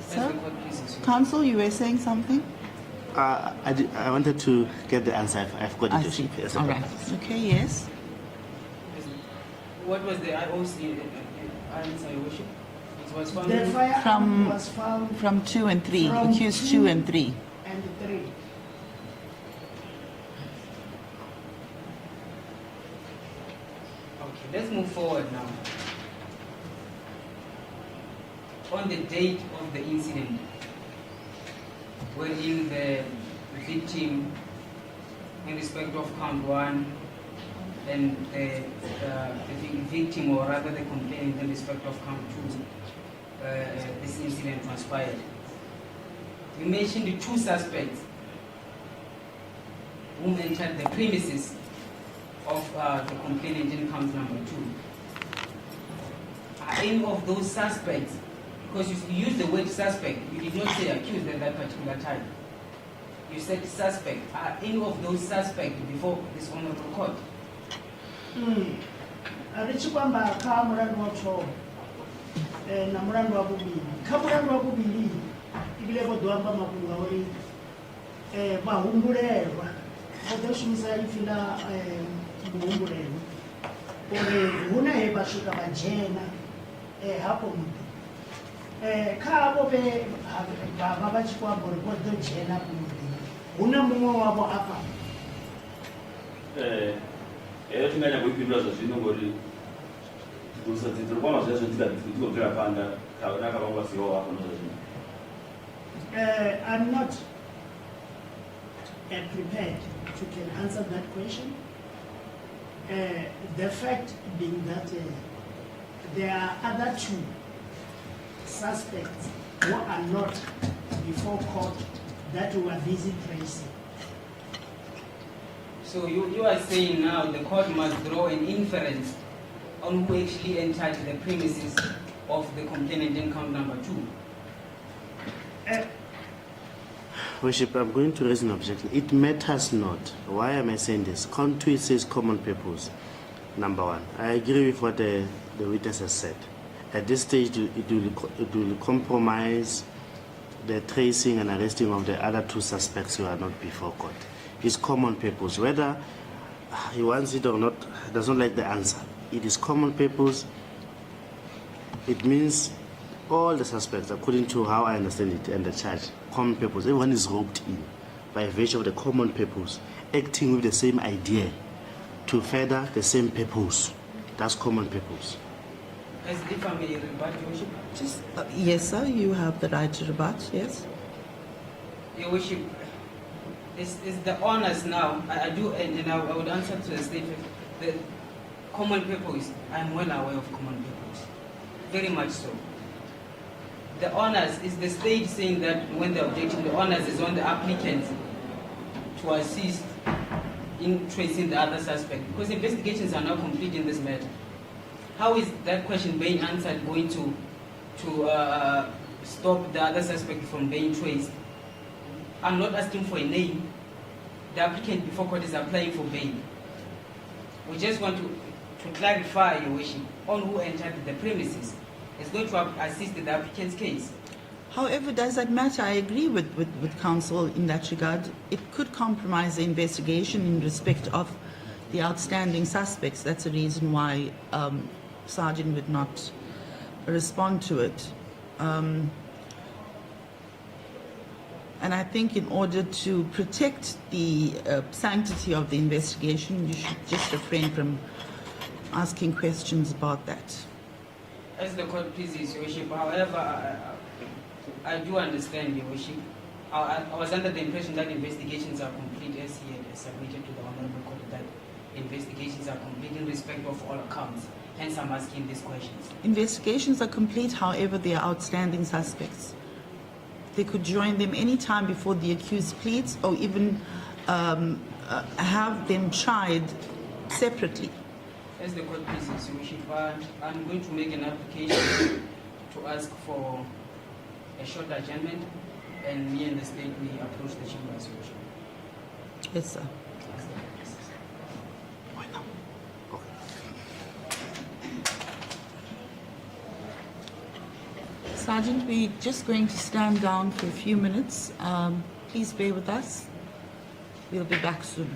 Sir? Counsel, you were saying something? I wanted to get the answer. I've got it, I see. Worship. Yes, All right. Okay, yes. What was the IOC answer, Your Worship? It was found The firearm was found From 2 and 3, From accused 2 2 and 3. and 3. Okay, let's move forward now. On the date of the incident, wherein the victim, in respect of count 1, and the victim, or rather the complainant, in respect of count 2, this incident transpired. You mentioned the 2 suspects who entered the premises of the complainant in count number 2. Are any of those suspects, because you used the word suspect, you did not say accused at that particular time. You said suspect. Are any of those suspects before this honorable court? Arichikwamba kha mulandu wa tshovo na mulandu wa vhuvhili. Kha mulandu wa vhuvhili ibile vho ḓo amba mafhungo a uri vhahumbulelwa vho ḓo shumisa ipfhi ḽa muhumbulelwa uri hu na he vha swika vha dzhena hafho muḓi. Kha avho vhe vha vha tshi khou amba uri vho ḓo dzhena hafho muḓini, hu na muṅwe wavho afha? Heyo thi nga nyanga u fhindula zwa zwino ngori ri kwama zwezwo dzi khou bvela phanḓa na kha vhaṅwe vha siho hafho na zwa zwino. I'm not prepared to can answer that question. The fact being that there are other 2 suspects who are not before court that we are busy tracing. So you are saying now the court must draw an inference on who actually entered the premises of the complainant in count number 2. Worship, I'm going to raise an objection. It matters not. Why am I saying this? Count 2, it says common purpose. Number 1. I agree with what the witness has said. At this stage, it will compromise the tracing and arresting of the other 2 suspects who are not before court. It's common purpose. Whether he wants it or not, does not like the answer. It is common purpose. It means all the suspects, according to how I understand it and the charge, common purpose. Everyone is roped in by virtue of the common purpose, acting with the same idea to further the same purpose. That's common purpose. As if I may rebut, Your Worship. Just, yes, sir, you have the right to rebut, yes. Your Worship, is the honors now, I do, and I would answer to the statement, the common purpose, I'm well aware of common purpose, very much so. The honors, is the state saying that when the objection, the honors is on the applicant to assist in tracing the other suspect, because investigations are now complete in this matter. How is that question being answered going to stop the other suspect from being traced? I'm not asking for a name. The applicant before court is applying for bail. We just want to clarify, Your Worship, on who entered the premises. It's going to assist in the applicant's case. However, does that matter? I agree with counsel in that regard. It could compromise the investigation in respect of the outstanding suspects. That's the reason why Sergeant would not respond to it. And I think in order to protect the sanctity of the investigation, you should just refrain from asking questions about that. As the court pleases, Your Worship. However, I do understand, Your Worship. I was under the impression that investigations are complete, as he had submitted to the Honorable Court, that investigations are complete in respect of all accounts. Hence, I'm asking these questions. Investigations are complete, however, they are outstanding suspects. They could join them any time before the accused pleads, or even have them tried separately. As the court pleases, Your Worship, I'm going to make an application to ask for a short adjournment, and me and the state may approach the chambers, Your Worship. Yes, sir. Sergeant, we're just going to stand down for a few minutes. Please bear with us. We'll be back soon.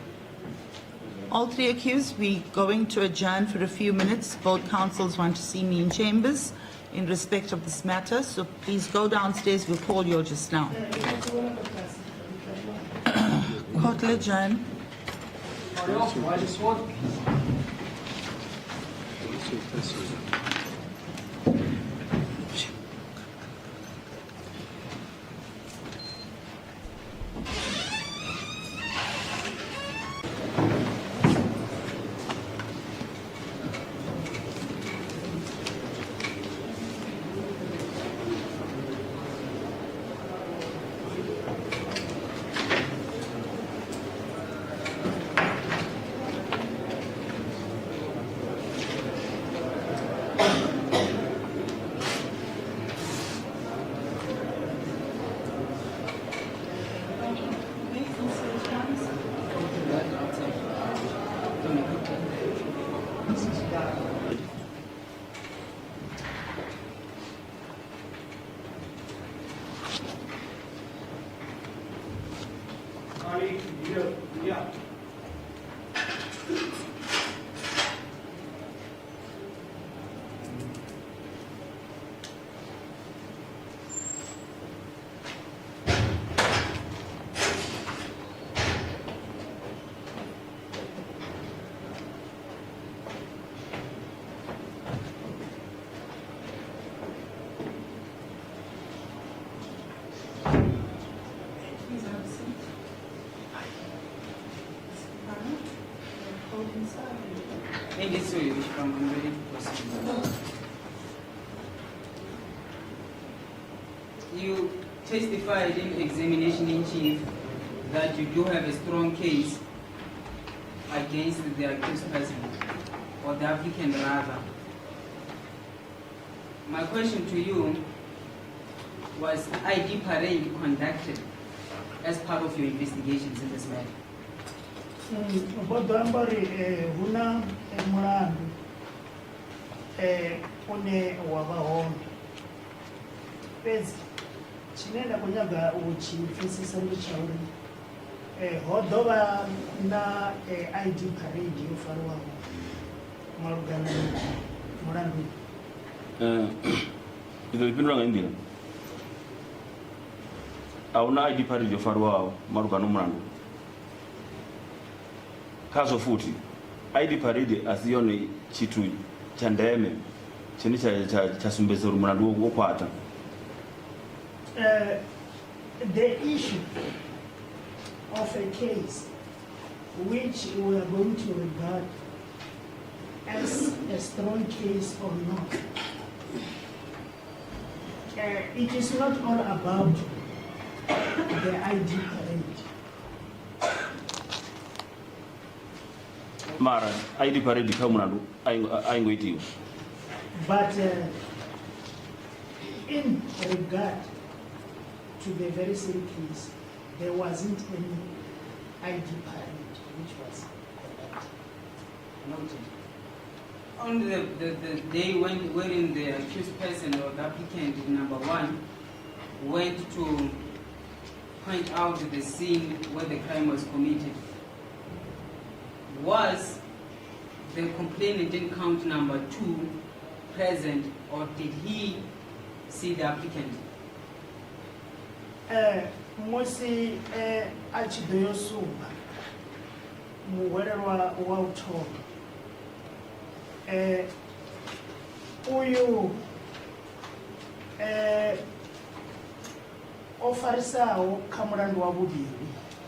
All 3 accused, we're going to adjourn for a few minutes. Both counsels want to see me in chambers in respect of this matter, so please go downstairs. We'll call you just now. Court will adjourn. Why this one? You testified in examination in chief that you do have a strong case against the accused person, or the applicant rather. My question to you was ID parade conducted as part of your investigations in this matter? Bodambari huna mulandu one wabahona pezi chinenda kunyaga uchifisisa ndichauri hodova na ID parade yofarwa marugana mulandu ndipindura ngaindira auna ID parade yofarwa marugana mulandu kazo futi ID parade asione chitu cha ndeme chini cha sumbezero mulandu wokwata. The issue of a case which we are going to regard as a strong case or not, it is not all about the ID parade. Mara ID parade kamunandu aingoitiwa. But in regard to the very same case, there wasn't any ID parade which was conducted. On the day when the accused person or the applicant number one went to point out the scene where the crime was committed, was the complainant in count number 2 present, or did he see the applicant? Mosi achidoyo sumba muwererwa wa utoka uyu ofarisawo kamulandu wa bubiri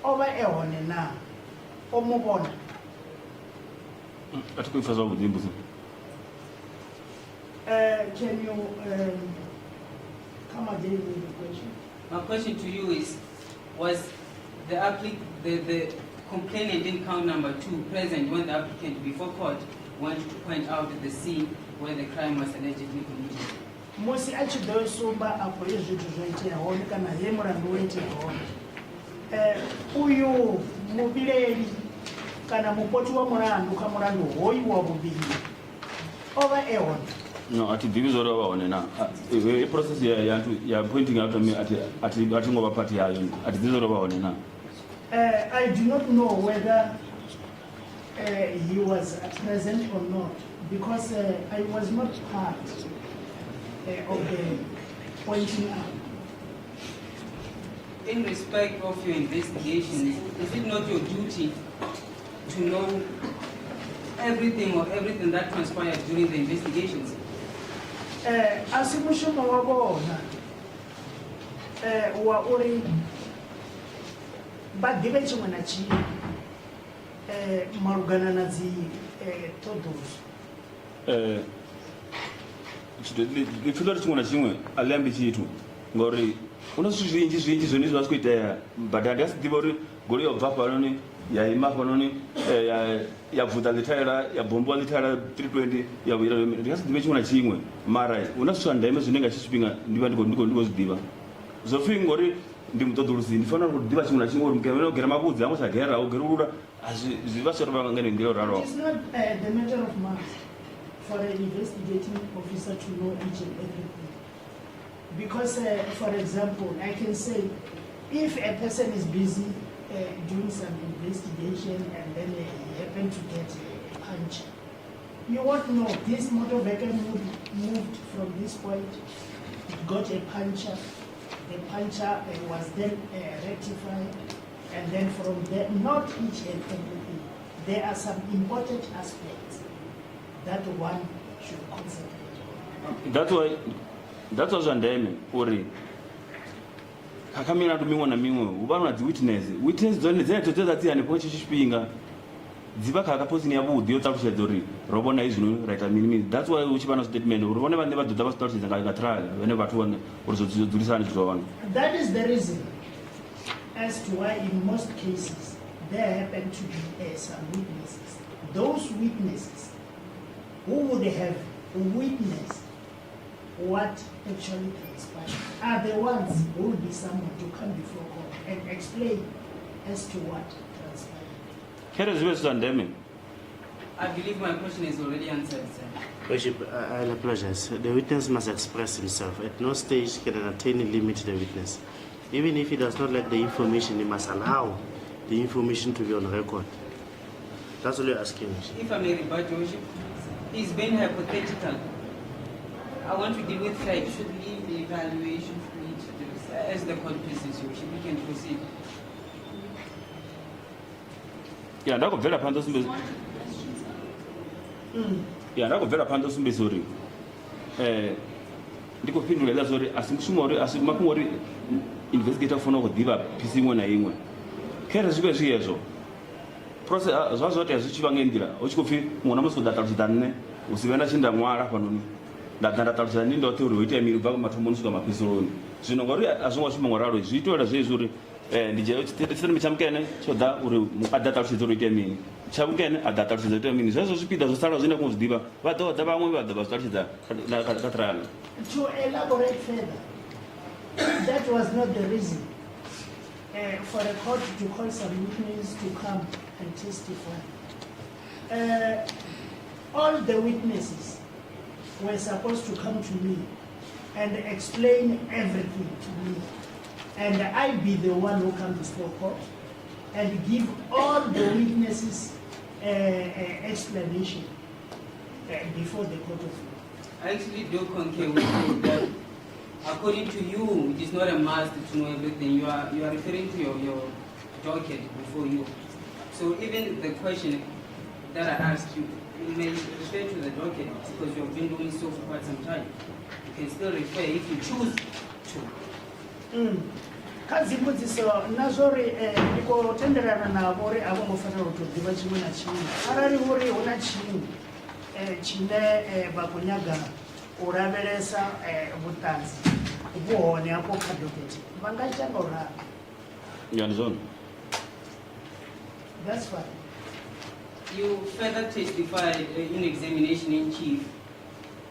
oba ehone na omubona Atikuifaza ubudimbuzi. Can you come again with the question? My question to you is, was the complainant in count number 2 present when the applicant before court went to point out the scene where the crime was allegedly committed? Mosi achidoyo sumba apo izvitu zvoite hone kana ye mulandu woite hone uyu mubileri kana mupoti wa mulandu kamulandu hoyu wa bubiri ova ehone. No, ati division wa one na a process ya pointing out me ati ngova party yayo ati division wa one na. I do not know whether he was present or not, because I was not part of the pointing out. In respect of your investigations, is it not your duty to know everything that transpired during the investigations? Asimushumo wabona wa uri badibe chimwe na chimwe marugana na zi todos chidodli chimwe na chimwe alembi chitu ngori unozvinji zvoni zvasikuita but handasidiva uri gori yobva panoni yaima panoni yabvudza litaira yabhombowa litaira 320 ndingasidive chimwe na chimwe mara unasvitsva ndaime zvinenge achisvipinga ndiva ndikozidiva zvofi ngori ndimutodhulusi ndifanira kudiva chimwe na chimwe uri mukaenogera mabudzi amwe sagera ugere urura zvivasvarovangangane ndiroraro. It's not the matter of mass for an investigating officer to know each and everything. Because, for example, I can say, if a person is busy doing some investigation and then he happened to get a punch, you won't know this motor vehicle moved from this point, it got a puncture, the puncture was then rectified, and then from there, not each and everything. There are some important aspects that one should concentrate on. That's why zvandaime uri kakamira ndu mimwe na mimwe uvanwa dzi witness dzone dzinatotedza tsiyani po chishipinga dziva kaka posini yavudi yotakushedza uri robona izvino raita mini. That's why uchipa na statement uri vone vane vadhodha vasitakushedza nga trial vene vatu uri zodzulisana chizvavana. That is the reason as to why in most cases there happen to be some witnesses. Those witnesses who would have witnessed what actually transpired are the ones who will be summoned to come before court and explain as to what transpired. I believe my question is already answered, sir. Worship, I'll apologize. The witness must express himself. At no stage can an attorney limit the witness. Even if he does not like the information, he must allow the information to be on record. That's all you're asking. If I may rebut, Your Worship, he's being hypothetical. I want to deal with facts. Should leave the evaluation for me to do. As the court pleases, Your Worship, we can proceed. Yeah, ndakubvera panze sumbezi. Yeah, ndakubvera panze sumbezi uri. Ndikupindura zori asi mushumo uri asi makumo uri investigator ufana kudiva pisi imwe na imwe. Khere zvive zviyezvo. Process zvazvoti azvichiva ngendira. Uchikofi mwana musoda tarudzane usivena chinda mwara panoni. Ndatarudzana ndoti uri uite miri bva kumatombo nosvika mapisoroni. Zvino ngori azvongwa zvimongoraro zvitora zvezvo ndije tsene michamkene choda uri adata ruchidzo roite mini chamkene adata ruchidzo roite mini zvazvo zvipida zvosara zvine kuzvidiva vadhodha vamwe vadhaba zvitachidza katrana. To elaborate further, that was not the reason for the court to call some witnesses to come and testify. All the witnesses were supposed to come to me and explain everything to me. And I be the one who comes before court and give all the witnesses explanation before the court of law. I actually do concur with you that according to you, it is not a must to know everything. You are referring to your docket before you. So even the question that I asked you, you may refer to the docket because you have been doing so for quite some time. You can still refer if you choose to. Kadzimudziso nazvori ndikotenderana navo ri avo ngofanira kutodziva chimwe na chimwe arari uri una chinhu chine vakunyaga uraveresa vutanzi vuhone apo kadhoketi vangachanga urara. Yanzon. That's fine. You further testified in examination in chief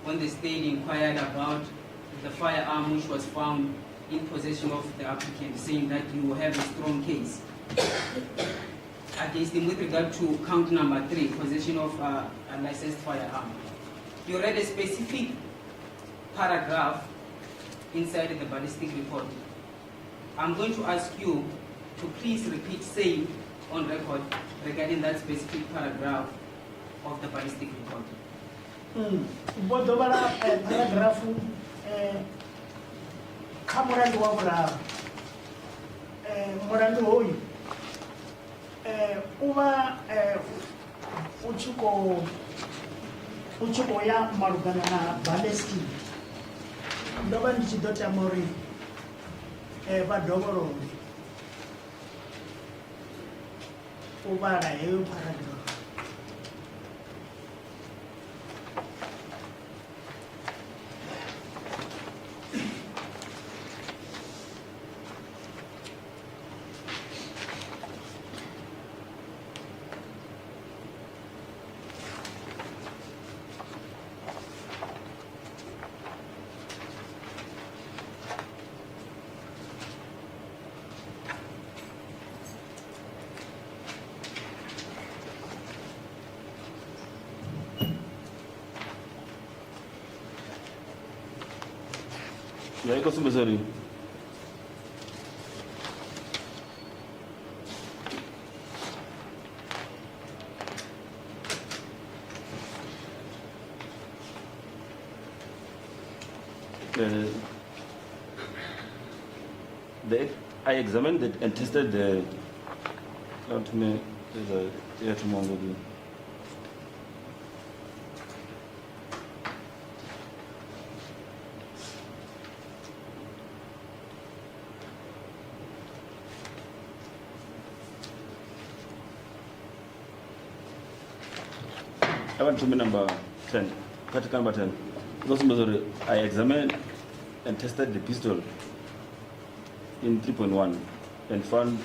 when the state inquired about the firearm which was found in possession of the applicant, saying that you have a strong case against him with regard to count number 3, possession of a licensed firearm. You read a specific paragraph inside the ballistic report. I'm going to ask you to please repeat, say on record regarding that specific paragraph of the ballistic report. Bodobara paragraph kamurandu wa vuraru murandu hoyu uva uchiko ya malugana na ballistic ndova ndichidota muri vadhovoroni uvara heyo paragraph. Yaiko sumbezari. I examined it and tested the I want to be number 10. Practical number 10. Because I examined and tested the pistol in 3.1 and found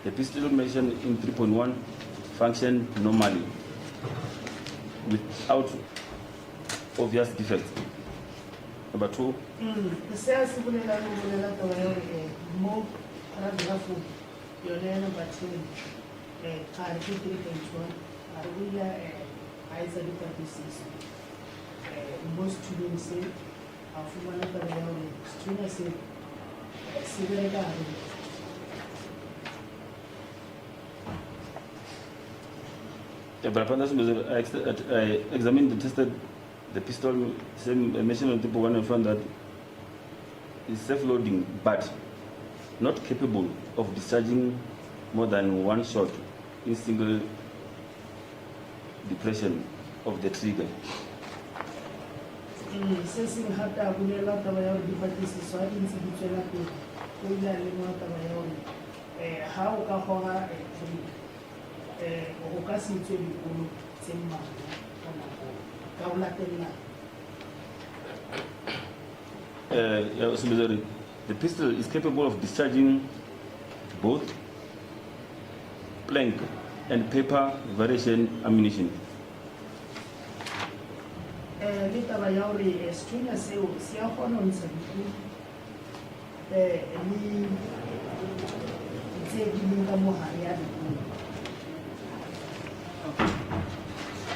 the pistol mentioned in 3.1 functioned normally without obvious defects. Number 2. More paragraph your number 10. Most students say, But I examined and tested the pistol, same I mentioned on people one and found that it's self-loading, but not capable of discharging more than one shot in single depression of the trigger. The pistol is capable of discharging both blank and paper variation ammunition.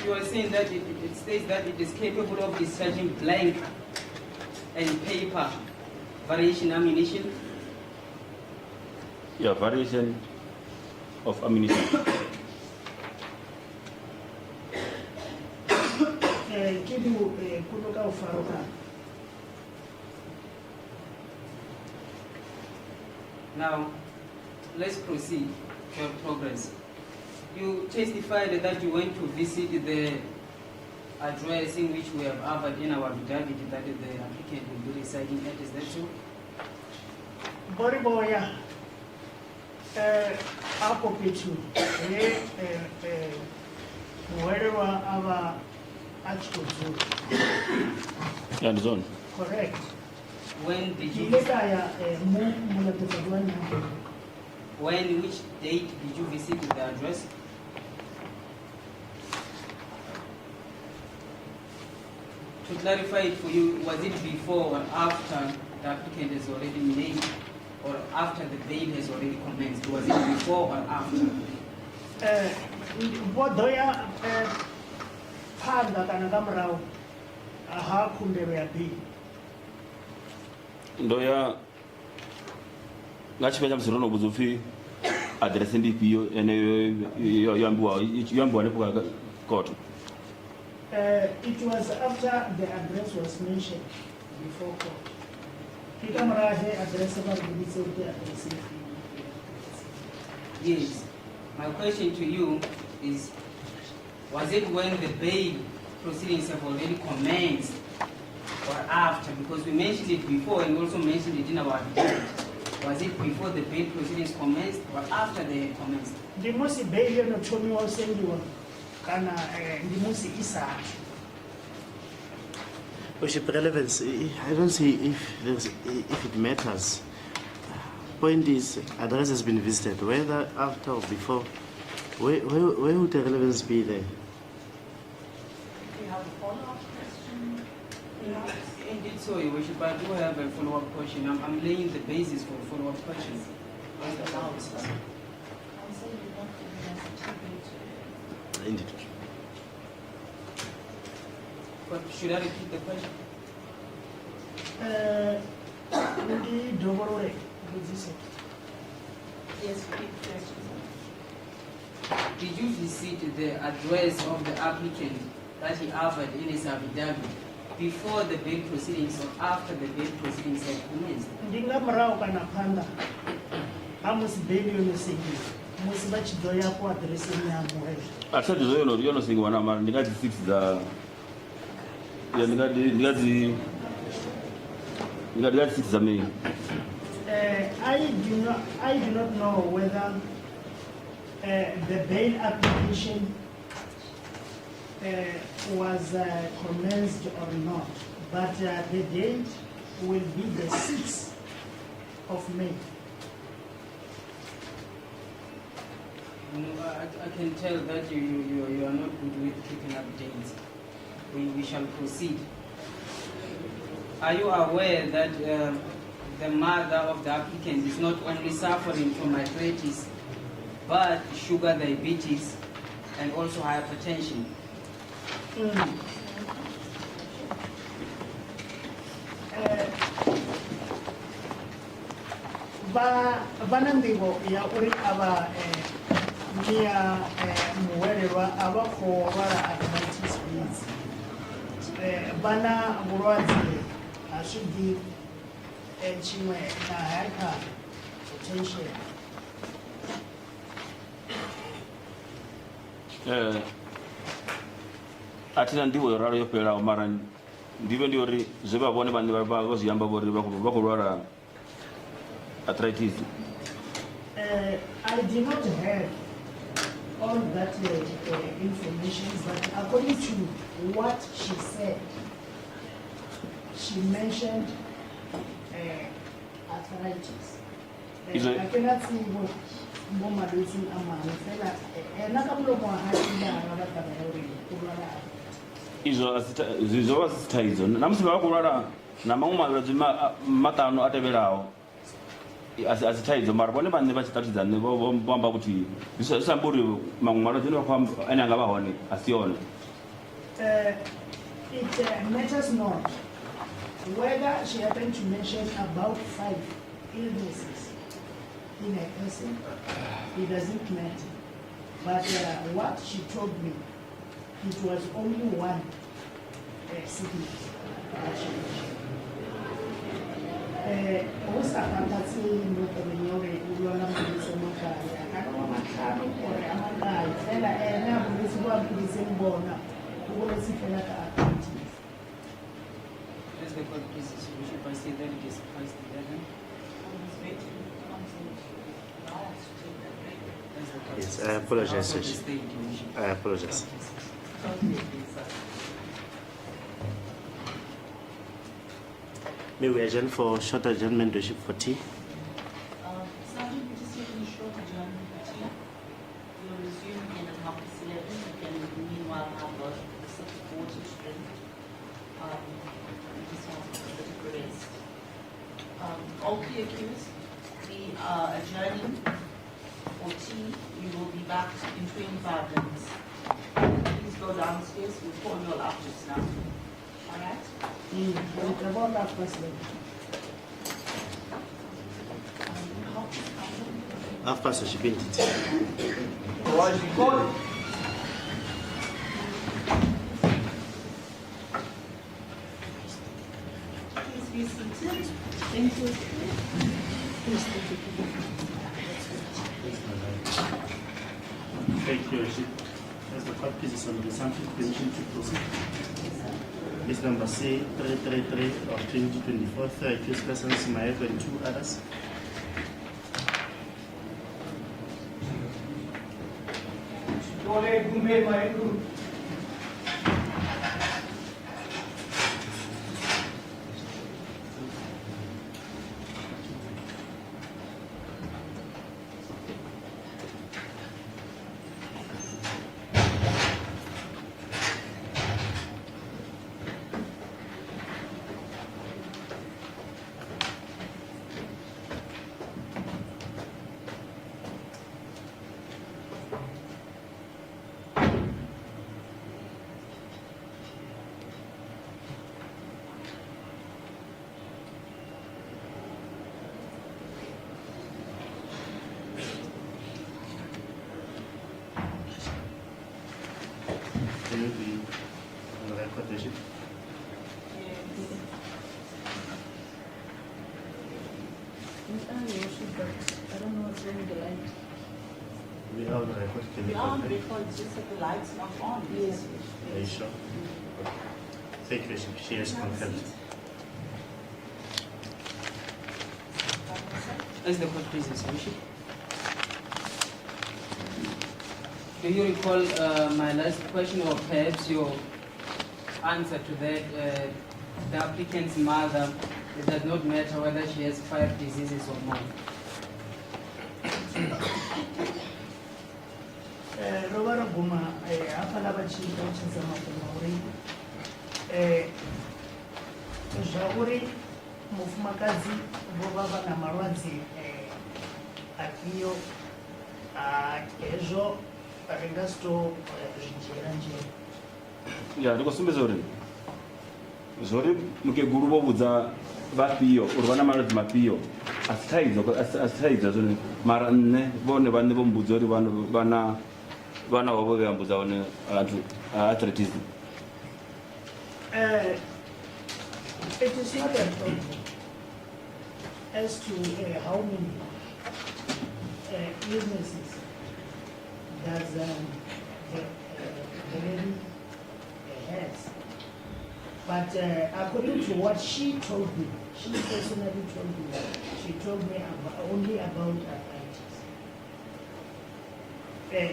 You are saying that it states that it is capable of discharging blank and paper variation ammunition? Yeah, variation of ammunition. Now, let's proceed to your progress. You testified that you went to visit the address in which we have covered in our affidavit that the applicant will be residing at. Is that true? Boriboya, Apopichu, wherever our actual zone. And zone. Correct. When did you which date did you visit the address? To clarify it for you, was it before or after the applicant has already made, or after the bail has already commenced? Was it before or after? Bodoya Panda Kanagamrao, aha kundewe bi. Ndoya ngachipenya msirono buzufi address ndipiyo ene yambiwa nepo court. It was after the address was mentioned before court. Kikamara address about the address. Yes. My question to you is, was it when the bail proceedings have already commenced or after? Because we mentioned it before and also mentioned it in our affidavit. Was it before the bail proceedings commenced or after they had commenced? The most bail no told me was anyone. Kana the most isa. Worship relevance, I don't see if it matters. Point is, address has been visited, whether after or before. Where would the relevance be there? Do you have a follow-up question? Indeed so, Your Worship, I do have a follow-up question. I'm laying the basis for a follow-up question. Indeed. But should I repeat the question? Yes, repeat the question. Did you visit the address of the applicant that he offered in his affidavit before the bail proceedings or after the bail proceedings had commenced? Ndingamrao kana panda. Amos bail no singi. Musibachi doya kwa address ni amwe. Actually yono singi wana mara ndingati 6 za ya ndingati 6 za me. I do not know whether the bail application was commenced or not, but the date will be the 6th of May. I can tell that you are not good with keeping up dates. We shall proceed. Are you aware that the mother of the applicant is not only suffering from arthritis, but sugar diabetes and also hypertension? Vana nḓivho ya uri ava nia muhwelelwa a vha khou lwala arthritis fhedzi. Vana vhulwadze ha swigiri tshiṅwe na hypertension. Athina nḓivho yo ralo yo fhelelaho mara nḓivho ndi uri zwe vha vhone vhaṋe vha zwi amba uri vha khou lwala arthritis. I did not have all that information, but according to what she said, she mentioned arthritis. Is it- I cannot see what Moma Lucy Amaro fella, and I can't look on Izo zizova zisitha izo namusi vha khou lwala na maṅwe malwadze maṱanu a tevhelaho asitha izo mara vhone vhaṋe vha tshi ṱalutshedza nṋe vho amba kuti zwi amba uri maṅwe malwadze ane a nga vha hone a si one. It matters not whether she happened to mention about 5 illnesses in a person. It doesn't matter. But what she told me, it was only one sickness that she mentioned. Also, I'm not saying no for the new Ulana Musamaka, I don't want to have or I'm a fella, and now this one is in Bona, who was a fella activities. As the court please, we should proceed that it is past 11. Yes, I apologize, Judge. I apologize. May we adjourn for short adjournment to ship for tea? Sergeant, we just take a short adjournment for tea. We'll resume in at 11:30. We can meanwhile have a sip of water to drink. We just have a bit of a rest. All three accused, we are adjourning for tea. We will be back in 25 minutes. Please go downstairs. We'll call you all up just now. All right? About that person. Half past she been it. Please be seated. Thank you. Thank you, Rashid. As the court pleases on the sample permission to proceed. Case number C333 of 2024, 3 accused persons, Maeko and 2 others. Can you be on the record, Rashid? I don't know what's wrong with the light. We are on the record. Can We you are on confirm? record, it's just that the light's not on. Yes. Are you sure? Thank you, Rashid. She has confirmed. As the court pleases, we should. Do you recall my last question, or perhaps your answer to that? The applicant's mother, it does not matter whether she has 5 diseases or more. Robert Guma, Afalabachi, Jauri, Mufmakazi, Bobava Namaranzi, Akio, Ejo, Regasto, Jiranje. Ya ndikosumbeza uri zori mukeguru budza vapiyo urvana marudzi mapiyo asitaidzo zoni mara nne vone vane vombudza uri vana vavo veyambudza vone atletism. It is not a problem as to how many illnesses does the lady has. But according to what she told me, she personally told me, she told me only about arthritis.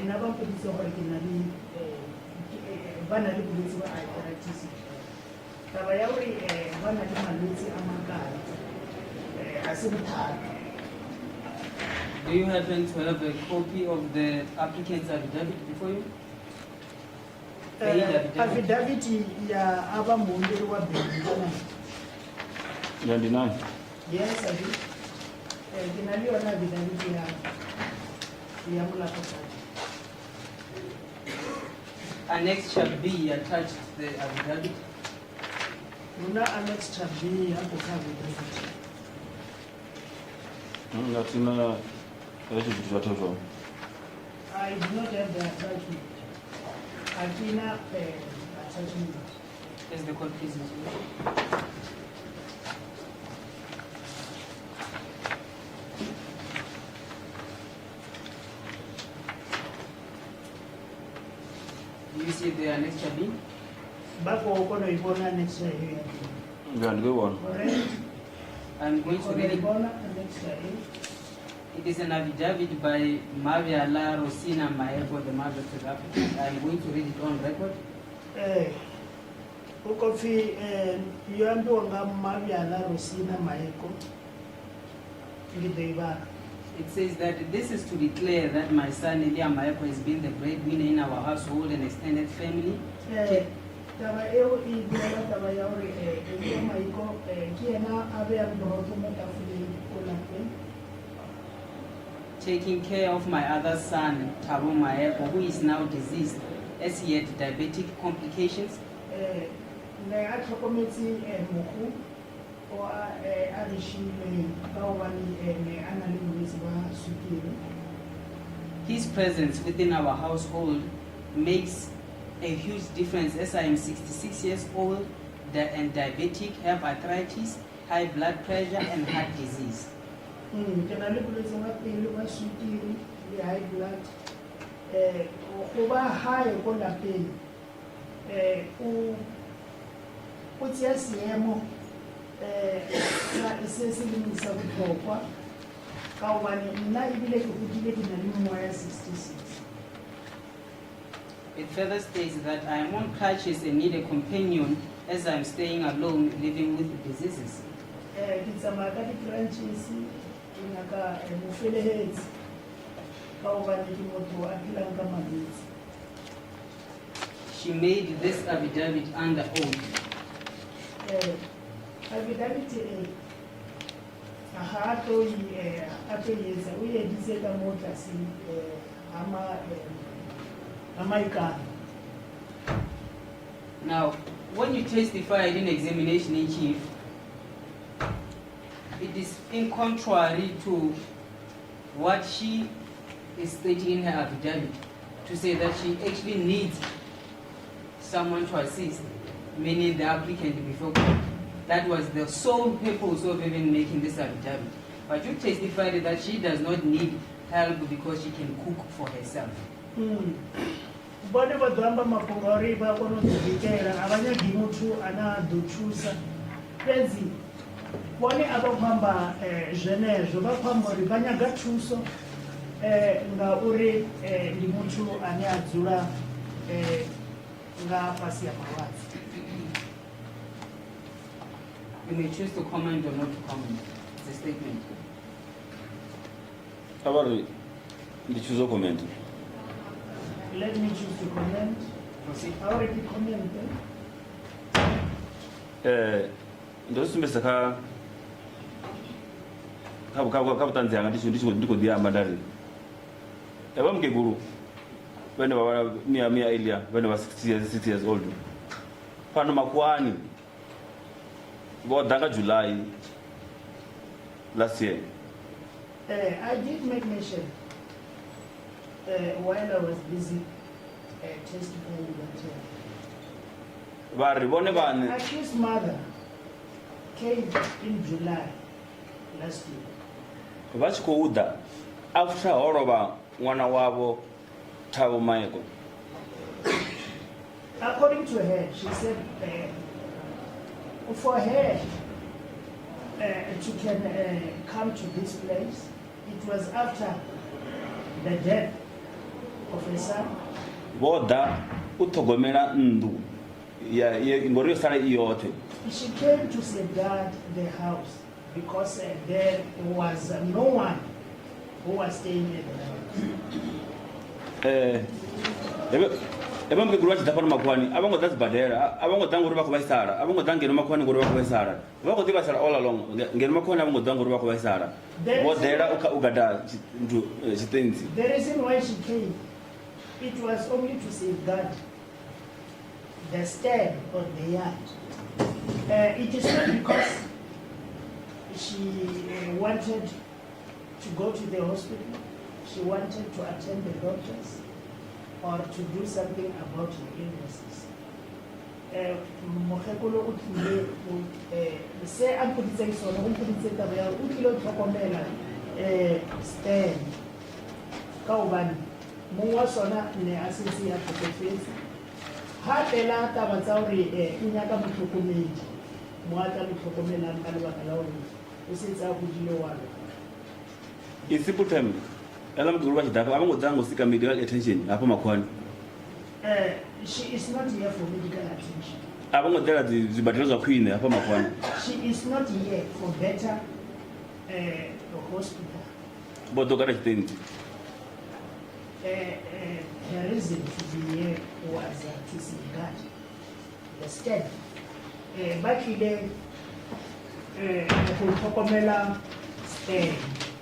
Never put it originally, banally put it arthritis. Tabayauri, one of them is Amakara, Asimtar. Do you happen to have a copy of the applicant's affidavit before you? Affidavit ya Aba Mundi wa Bengana. Yandinayo. Yes, I do. Kinaliwa na affidavit ya Mulakota. Annex shall be attached to the affidavit. Una annex shall be hapo affidavit. Ngatina vitu vatoto. I do not have the attachment. Akina attachment. Is the court please? Do you see the annex shall be? Bako kono ibona annex ya hiyo. Ngandikebona. Correct. I'm going to read it. Ibona annex ya hiyo. It is an affidavit by Maviala Rosina Maego, the mother to the applicant. I'm going to read it on record. Ukofi yambo nga Maviala Rosina Maego. Ngideiba. It says that this is to declare that my son Elia Maeko has been the breadwinner in our household and extended family. Taba eo ibona taba yauri Elia Maego kiena abe ambroto mutafuli kulape. Taking care of my other son, Tabo Maeko, who is now deceased as he had diabetic complications. Na athokometse moku o a rishile ka obani ne ana le bolwetse ba sukiri. His presence within our household makes a huge difference, as I am 66 years old and diabetic, have arthritis, high blood pressure and heart disease. Kena le bolwetse ba pele ba sukiri le high blood. Go ba high ko lapeng. O tsia seemo se se leng sa botlhokwa ka gobane nna ebile ke godile ke na le mengwaga ya 66. It further states that I am on crutches and need a companion as I am staying alone living with diseases. Ke tsamaya ka di-crunches ke nyaka mofelehetse ka gobane ke motho a phelang ka malwetse. She made this affidavit under oath. Affidavit ga a tlo etsa o editse ka mo tlase a maikano. Now, when you testified in examination in chief, it is in contrary to what she is stating in her affidavit, to say that she actually needs someone to assist, meaning the applicant before court. That was the sole purpose of even making this affidavit. But you testified that she does not need help because she can cook for herself. Bone badwamba mapongori ba kono dikela abanyagi muthu ana dothusa fedzi bone abaphamba jenezo baphamba ri banyaga thuso ngauri ndi muthu ane a dzula nga fhasi ya mawadzi. You may choose to comment or not to comment. It's a statement. Avari ndichuzo comment. Let me choose to comment. Proceed. I already commented. Ndosumbesa kabutanziyanga ndiko ndiyamba ndari eva mukeguru vene vava mia ilia vene va 60 years old pano makuani vodanga July last year. I did make mention while I was busy testifying that vari vone vane accused mother came in July last year. vachikouda after horova mwana wavo Thabo Maeko. According to her, she said for her to can come to this place, it was after the death of her son. Voda uthogomela ndu ngori yo sala iyote. She came to safeguard the house because there was no one who was staying in the house. Eba mukeguru vachidhapano makwani avangodadzibhadhera avangodhanga uri vakuvaisara avangodhanga ngeno makwani ngori vakuvaisara vakutivasara all along ngeno makwani avangodhanga uri vakuvaisara vodhera ugada chitenzi. The reason why she came, it was only to safeguard the stand on the yard. It is not because she wanted to go to the hospital, she wanted to attend the doctors, or to do something about her illnesses. Mokgekolo o tlile se a mpoditseng sone o mpoditse taba ya o tlile o tlhokomela stand ka hobane mong wa sona ne a setse ya tlhokofetse ha fela taba tsa hore o nyaka motlhokomedi mo a tla motlhokomelang ka lebaka la hore o setse a godile wa In simple terms, ela mukeguru vachidhapa avangodhanga kusika medical attention apa makwani. She is not here for medical attention. Avangodhera zvibhadhiro zvakwine apa makwani. She is not here for better hospital. Vodogara chitenzi. Her reason to be here was to safeguard the state. Bakile kutokomela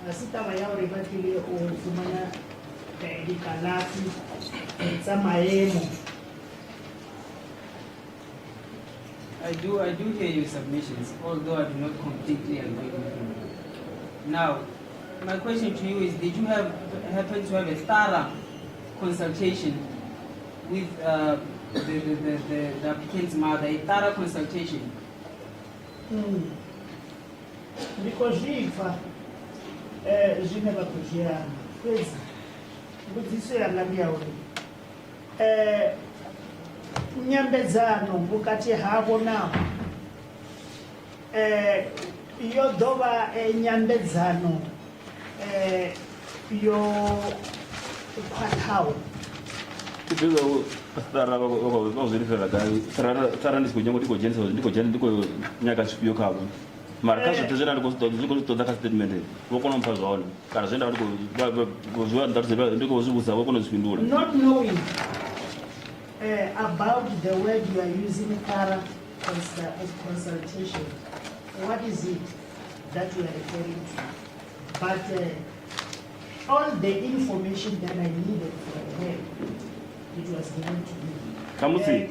asitaba ya hore bakile o fumana dikalafi tsa maemo. I do hear your submissions, although I do not completely agree with you. Now, my question to you is: did you happen to have a thorough consultation with the applicant's mother? A thorough consultation. Because she never could hear crazy. But this way I'm nyambedzano bukati havo now yo dova nyambedzano yo kwathawo Tibizo stara vazvirifera gai tsara ndiko nyaka chipio kavo mara kazvotezvera ndikotoda ka statement vokona mupa zvaona kana zvoenda ndikozivusa vokona zvipindura. Not knowing about the word you are using, thorough consultation. What is it that you are referring to? But all the information that I needed from her, it was given to me. Kamusi.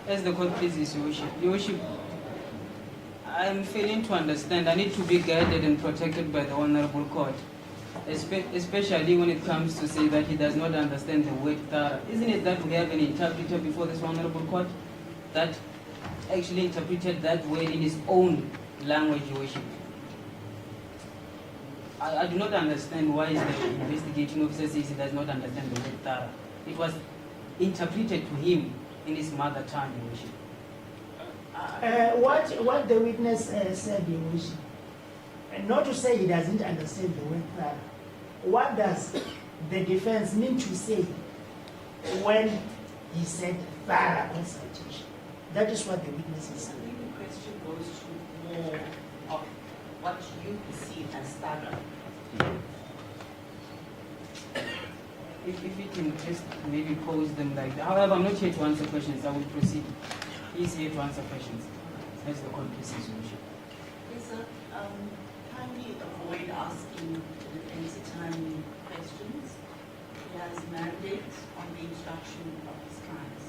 As the court pleases, Your Worship. Your Worship, I am failing to understand. I need to be guided and protected by the Honorable Court, especially when it comes to say that he does not understand the word thorough. Isn't it that we have an interpreter before this Honorable Court that actually interpreted that word in his own language, Your Worship? I do not understand why the investigating officer says he does not understand the word thorough. It was interpreted to him in his mother tongue, Your Worship. What the witness said, and not to say he doesn't understand the word thorough. What does the defense mean to say when he said thorough consultation? That is what the witness is I saying. think the question goes to more of what you perceive as thorough. If you can just maybe pose them like that. However, I'm not here to answer questions. I will proceed. He's here to answer questions. That's the conclusive solution. Yes, sir. Kindly avoid asking the defense timely questions. He has mandate on the instruction of his clients.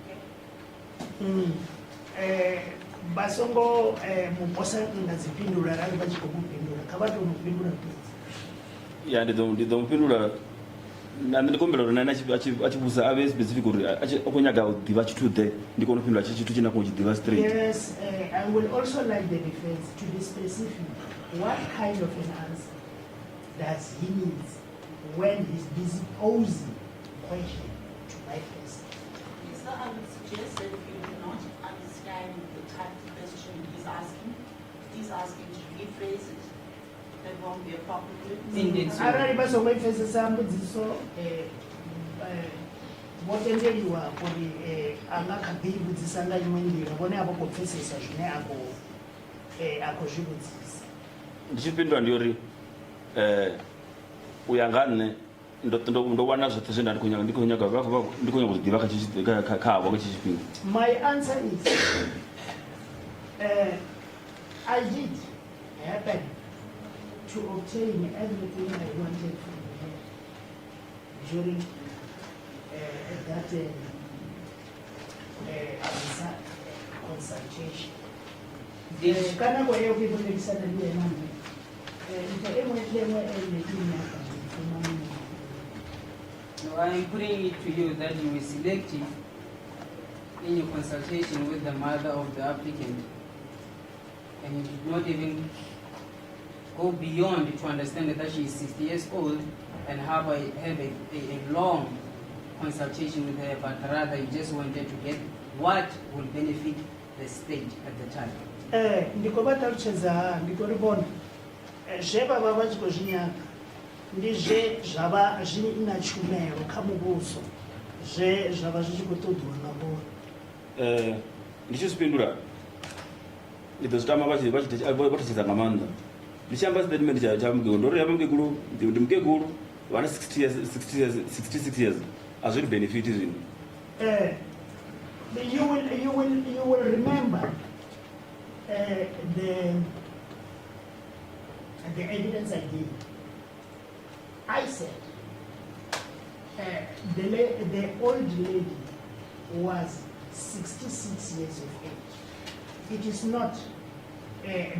Okay? Basongo muposa ngazipindula rali bachikokupindula kabati unopindula please. Ya ndizompindula ndikombera kuti nani achibusa ave specific kuti akonyaga kudiva chitude ndikonopindula chichitu china kuchidiva straight. Yes, I will also like the defense to be specific. What kind of an answer does he need when he's busy posing question to my person? Yes, sir. I would suggest that if you do not understand the type of question he's asking to rephrase it. There won't be a problem with it. Indeed, sir. Arali basongo ifesesa mbudziso votendeliwa kuti angakhabiri kudzisa nga imwe njira vone apo kupfesesa zvine akozvibudzisa. Ndichipindula ndiyori uyangane ndowana zvote zvendari ndikonyaga kuzidiva kavo kachechipindu. My answer is I did happen to obtain everything I wanted from him during that consultation. Kana kwa hiyo kitu nilisema ndiye nani. No, I am putting it to you that you were selective in your consultation with the mother of the applicant, and you did not even go beyond to understand that she is 60 years old and have a long consultation with her, but rather you just wanted to get what will benefit the state at the time. Ndikobata kucheza ndikoribona zveba baba chikozvinyaka ndizve zvava zviri ina chumero kamubuso zvava zvichikotodwa nabona. Ndichizipindura ndizozitama vachitedza ngamanda ndichamba statement chamugego ndori yapa mugeguru ndi mugeguru vana 66 years azviri benefit zvinhu. You will remember the evidence I gave. I said the old lady was 66 years of age. It is not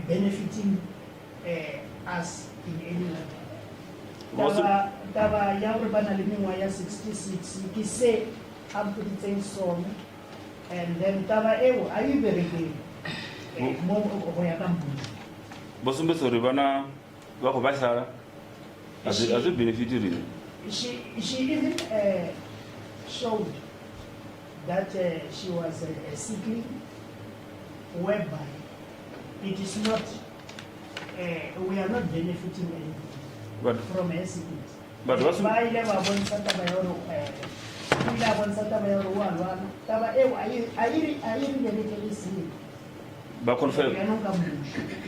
benefiting us in any way. Tava young banalini 66. You can say I'm putting song, and then tava ewo. Are you very good? Bosumbesori vana vako vasara azvi benefit really. She even showed that she was a sickly, whereby it is not, we are not benefiting anything from her sickness. But what's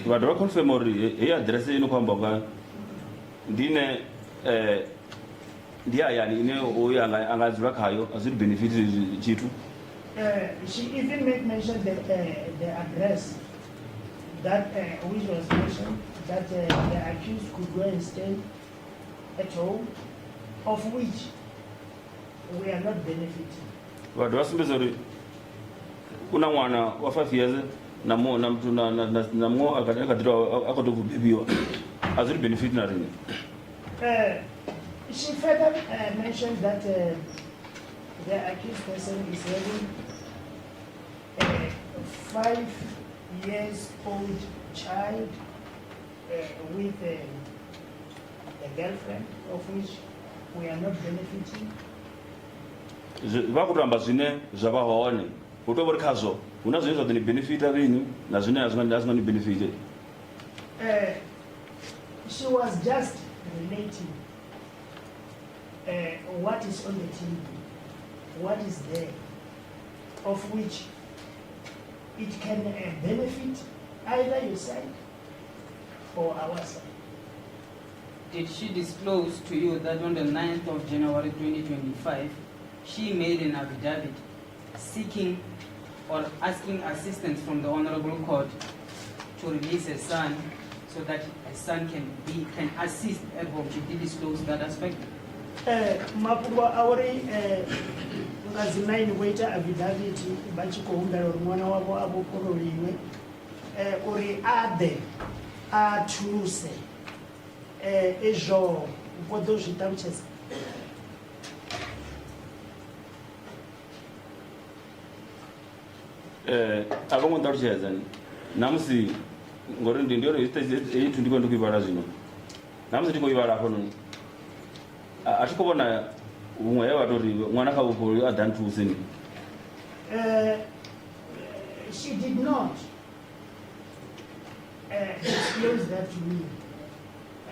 but vakonfirma uri hei adrese inokwamba ndine ndiayani ine uyo angadzura kayo azviri benefit chitu. She even made mention that the address that which was mentioned that the accused could go and stay at home, of which we are not benefiting. Vanhu vasumbidza uri kuna mwana wa 5 years namwo akatokubebiwa azviri benefit narini. She further mentioned that the accused person is having a 5 years old child with a girlfriend, of which we are not benefiting. Vakuramba zvine zvavaone utobori khazwo huna zwine zwa ḓo ni benefita rini na zwine a zwi ni benefit. She was just relating what is on the TV, what is there, of which it can benefit either your side or our side. Did she disclose to you that on the 9th of January 2025, she made an affidavit seeking or asking assistance from the Honorable Court to release her son so that her son can assist at home? She did disclose that aspect? Mapuwa awari ngazi 9 waiter affidavit bachiko humbela uri mwana wavo abokoroliwe uri ade athuse izvo vodo zvitamchesa. Akongo ndaruchedza namusi ngori ndiyo itu ndiko ndikuivara zvino namusi ndikoivara apo nono atikobona umwe yavatori mwana kaupo adhanthuse ni. She did not disclose that to me,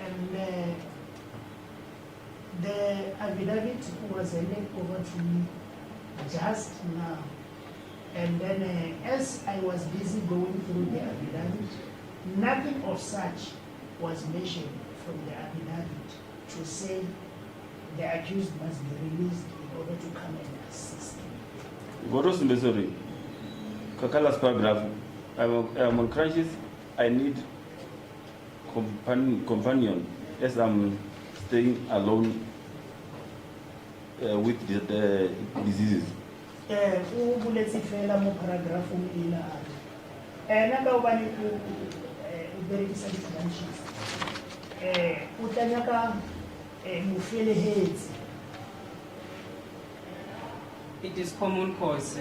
and the affidavit was handed over to me just now. And then as I was busy going through the affidavit, nothing of such was mentioned from the affidavit to say the accused must be released in order to come and assist him. What was the story? Kakala's paragraph. I'm on crutches. I need companion as I'm staying alone with the diseases. Ubuletsi fela mo paragraph ila naka ubani uberekisa differentials utanyaka mufelehetsi. It is common cause.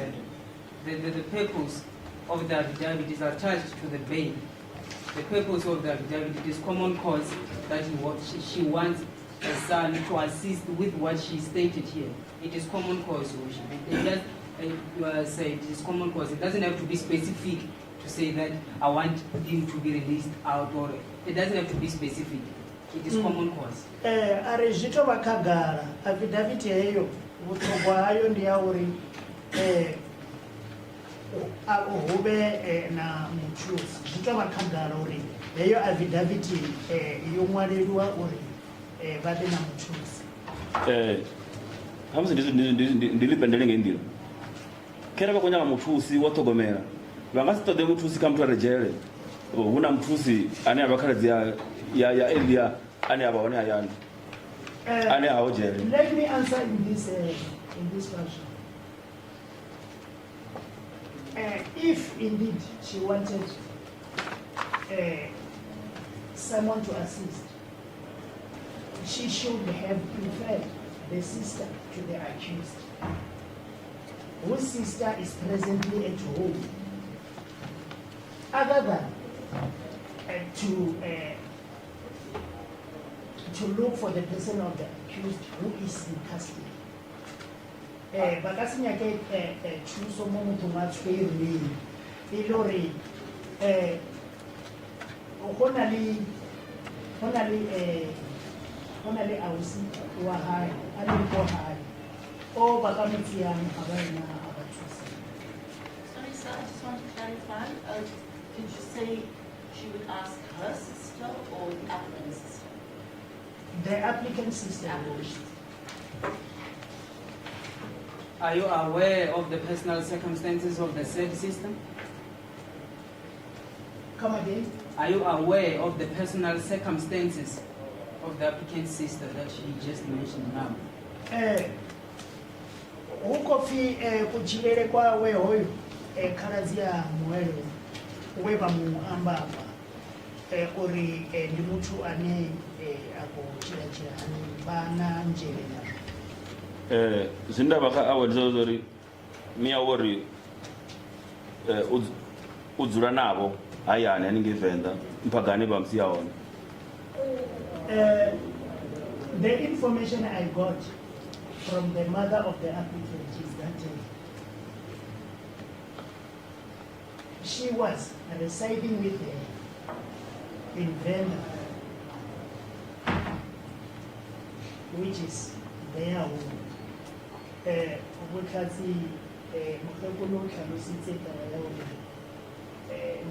The purpose of the affidavit is attached to the bail. The purpose of the affidavit, it is common cause that she wants her son to assist with what she stated here. It is common cause. It is common cause. It doesn't have to be specific to say that I want him to be released out, or it doesn't have to be specific. It is common cause. Arejito vakagara affidavit yeyo vutogwa hayo ndiya uri hube na muchuzi zvito vakagara uri heyo affidavit yomwareriwa uri vave na muchuzi. Hamusi ndilipendele ngendilo kera vakonyanga muthusi wotogomera vangasitode muthusi kamuthu arejele huna muthusi ane avakhaladzi ya elia ane avaone ayani ane aojele. Let me answer in this fashion. If indeed she wanted someone to assist, she should have preferred the sister to the accused, whose sister is presently at home, other than to look for the person of the accused who is in custody. Bakasinyake chuso mo motho wa tshwere ilori hona le ausi wa hae a le ko hae o ba ka motsiang a ba ina a ba thusa. Sorry, sir, I just want to clarify. Did you say she would ask her sister or the applicant's sister? The applicant's sister. Are you aware of the personal circumstances of the said sister? Come again? Are you aware of the personal circumstances of the applicant's sister that she just mentioned now? Ukofi kuchilele kwa we hoyo karazia mwele weba mu ambapa ori ndi muthu ane ako chira ane bana njele na Zinda baka awa zozori miya wori udzula nabo ayani aningevenda mpagani bamsiyaona. The information I got from the mother of the applicant is that she was residing with her in Venda, which is their home. Mokhatsi mokgekolo o tlhalositse taba ya hore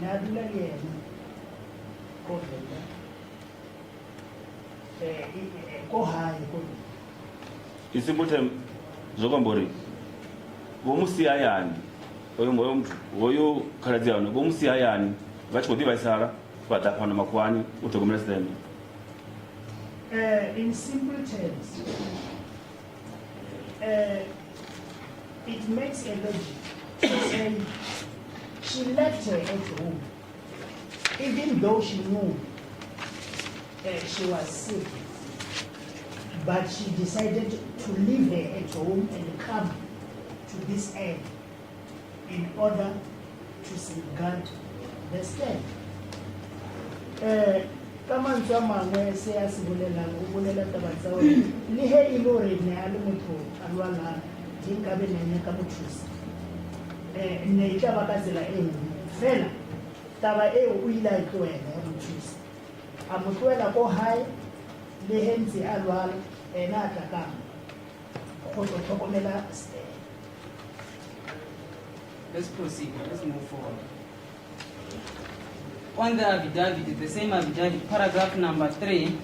ne a dula le ena ko Venda, ko hae ko in simple term zvokwamba uri vomusiya yani hoyo khaladzi yano vomusiya yani vachi kutivaisara vada pano makuani utogomera sitema. In simple terms, it makes a logic to say she left her at home, even though she knew she was sick, but she decided to leave her at home and come to this end in order to safeguard the state. Ka mantswe a mangwe se a se bolelang o bolela taba tsa hore le he e le hore ne a le motho a lwalang ke nkabe ne nyaka mo thusa ne e tla ba ka tsela e nngwe fela taba eo o ile a tloela ya mo thusa a mo tloela ko hae le he ntse a lwala ena a tla ka go tlo tlhokomela Stella. Let's proceed. Let's move forward. On the affidavit, the same affidavit, paragraph number 3,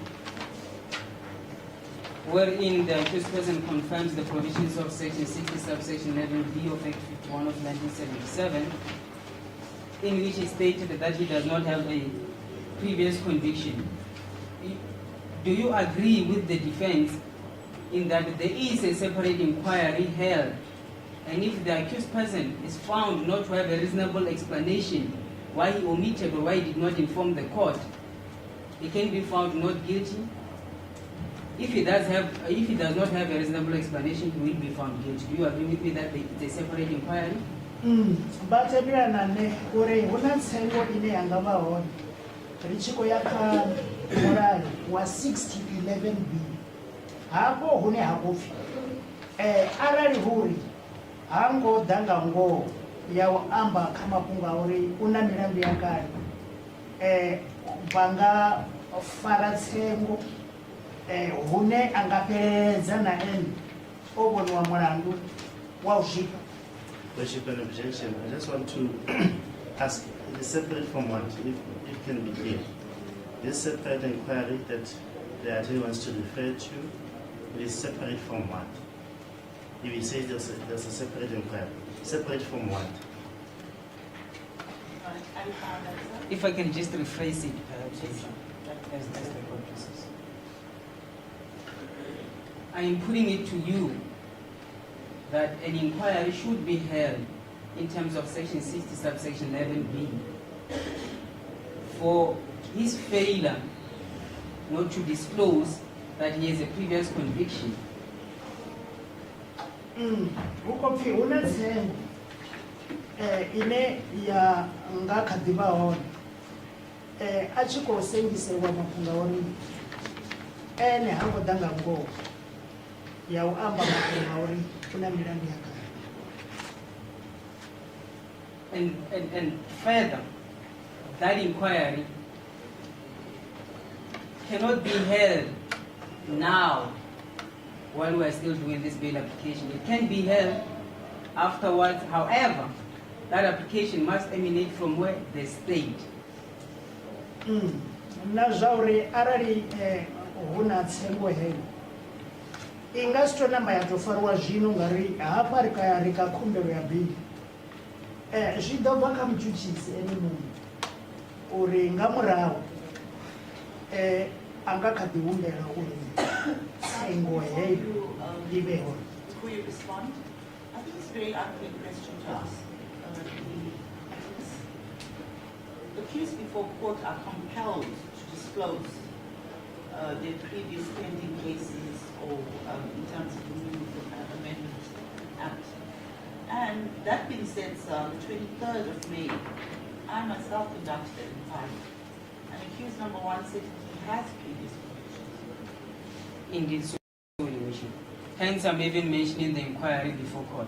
wherein the accused person confirms the provisions of section 60, subsection 11B of Act 51 of 1977, in which he stated that he does not have a previous conviction. Do you agree with the defense in that there is a separate inquiry held, and if the accused person is found not to have a reasonable explanation why he omitted or why he did not inform the court, he can be found not guilty? If he does not have a reasonable explanation, he will be found guilty. Do you agree with me that it's a separate inquiry? But everyone ore hona tsengo ine yanga ba hone richiko ya kha moral wa 6011B hapo hone hakofi arali huri hango danga ngo ya amba kama kunga uri una milandu ya kale banga fara tsengo hune angapeleza na eni obonwa mulandu wa ushika. Worship and objection. I just want to ask, it is separate from what? If it can be clear. This separate inquiry that the attorney wants to refer to, it is separate from what? If he says there's a separate inquiry, separate from what? If I can just rephrase it, perhaps, as the court says. I am putting it to you that an inquiry should be held in terms of section 60, subsection 11B for his failure not to disclose that he has a previous conviction. Ukopi una tsengo ine ya ngakha diba hone achiko sengiselwa mafunga woni ene hango danga ngo ya uamba mafunga woni kuna milandu ya kale. And further, that inquiry cannot be held now while we are still doing this bail application. It can be held afterwards. However, that application must emanate from where? The state. Na zauri arali huna tsengo hei ingasto namba ya tofarwa zvino ngari hapa rika khumbelo ya bili zvidobva kha muchuchisi ene munhu uri nga murahu anga kha dihumbela uri tsengo hei ive hone. Before you respond, I think it's a very unfair question to ask. The accused before court are compelled to disclose their previous pending cases or in terms of the new Amendment Act. And that being said, sir, the 23rd of May, I myself conducted an inquiry. And accused number 1 said he has previous convictions. Indeed, so you wish. Hence, I'm even mentioning the inquiry before court.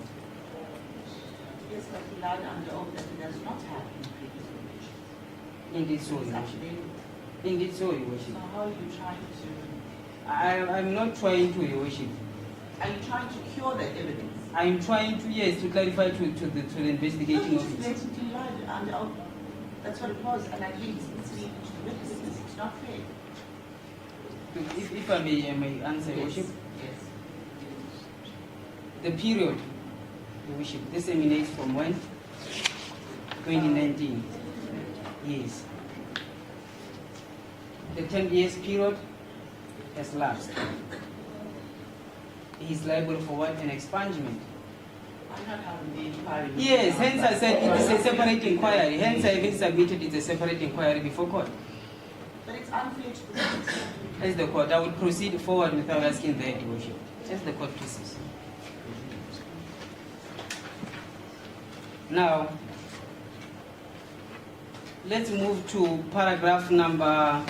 Yes, but he lied under oath that he does not have any previous convictions. Indeed so, It's Your Worship. affidavit. Indeed so, Your Worship. So how are you trying to, I'm not trying to, Your Worship. are you trying to cure that evidence? I'm trying to, yes, to clarify to the investigating No, he just officer. blatantly lied under oath. That's what it was, and I think it's misleading to the witnesses. It's not fair. If I may answer, Your Worship. Yes. The period, Your Worship, this emanates from when? 2019. Yes. The 10 years period has lapsed. He is liable for what? An expungement. I'm not having the inquiry. Yes, hence I said it is a separate inquiry. Hence I even submitted it as a separate inquiry before court. But it's unfair to the witnesses. As the court, I would proceed forward without asking their devotion. As the court proceeds. Now, let's move to paragraph number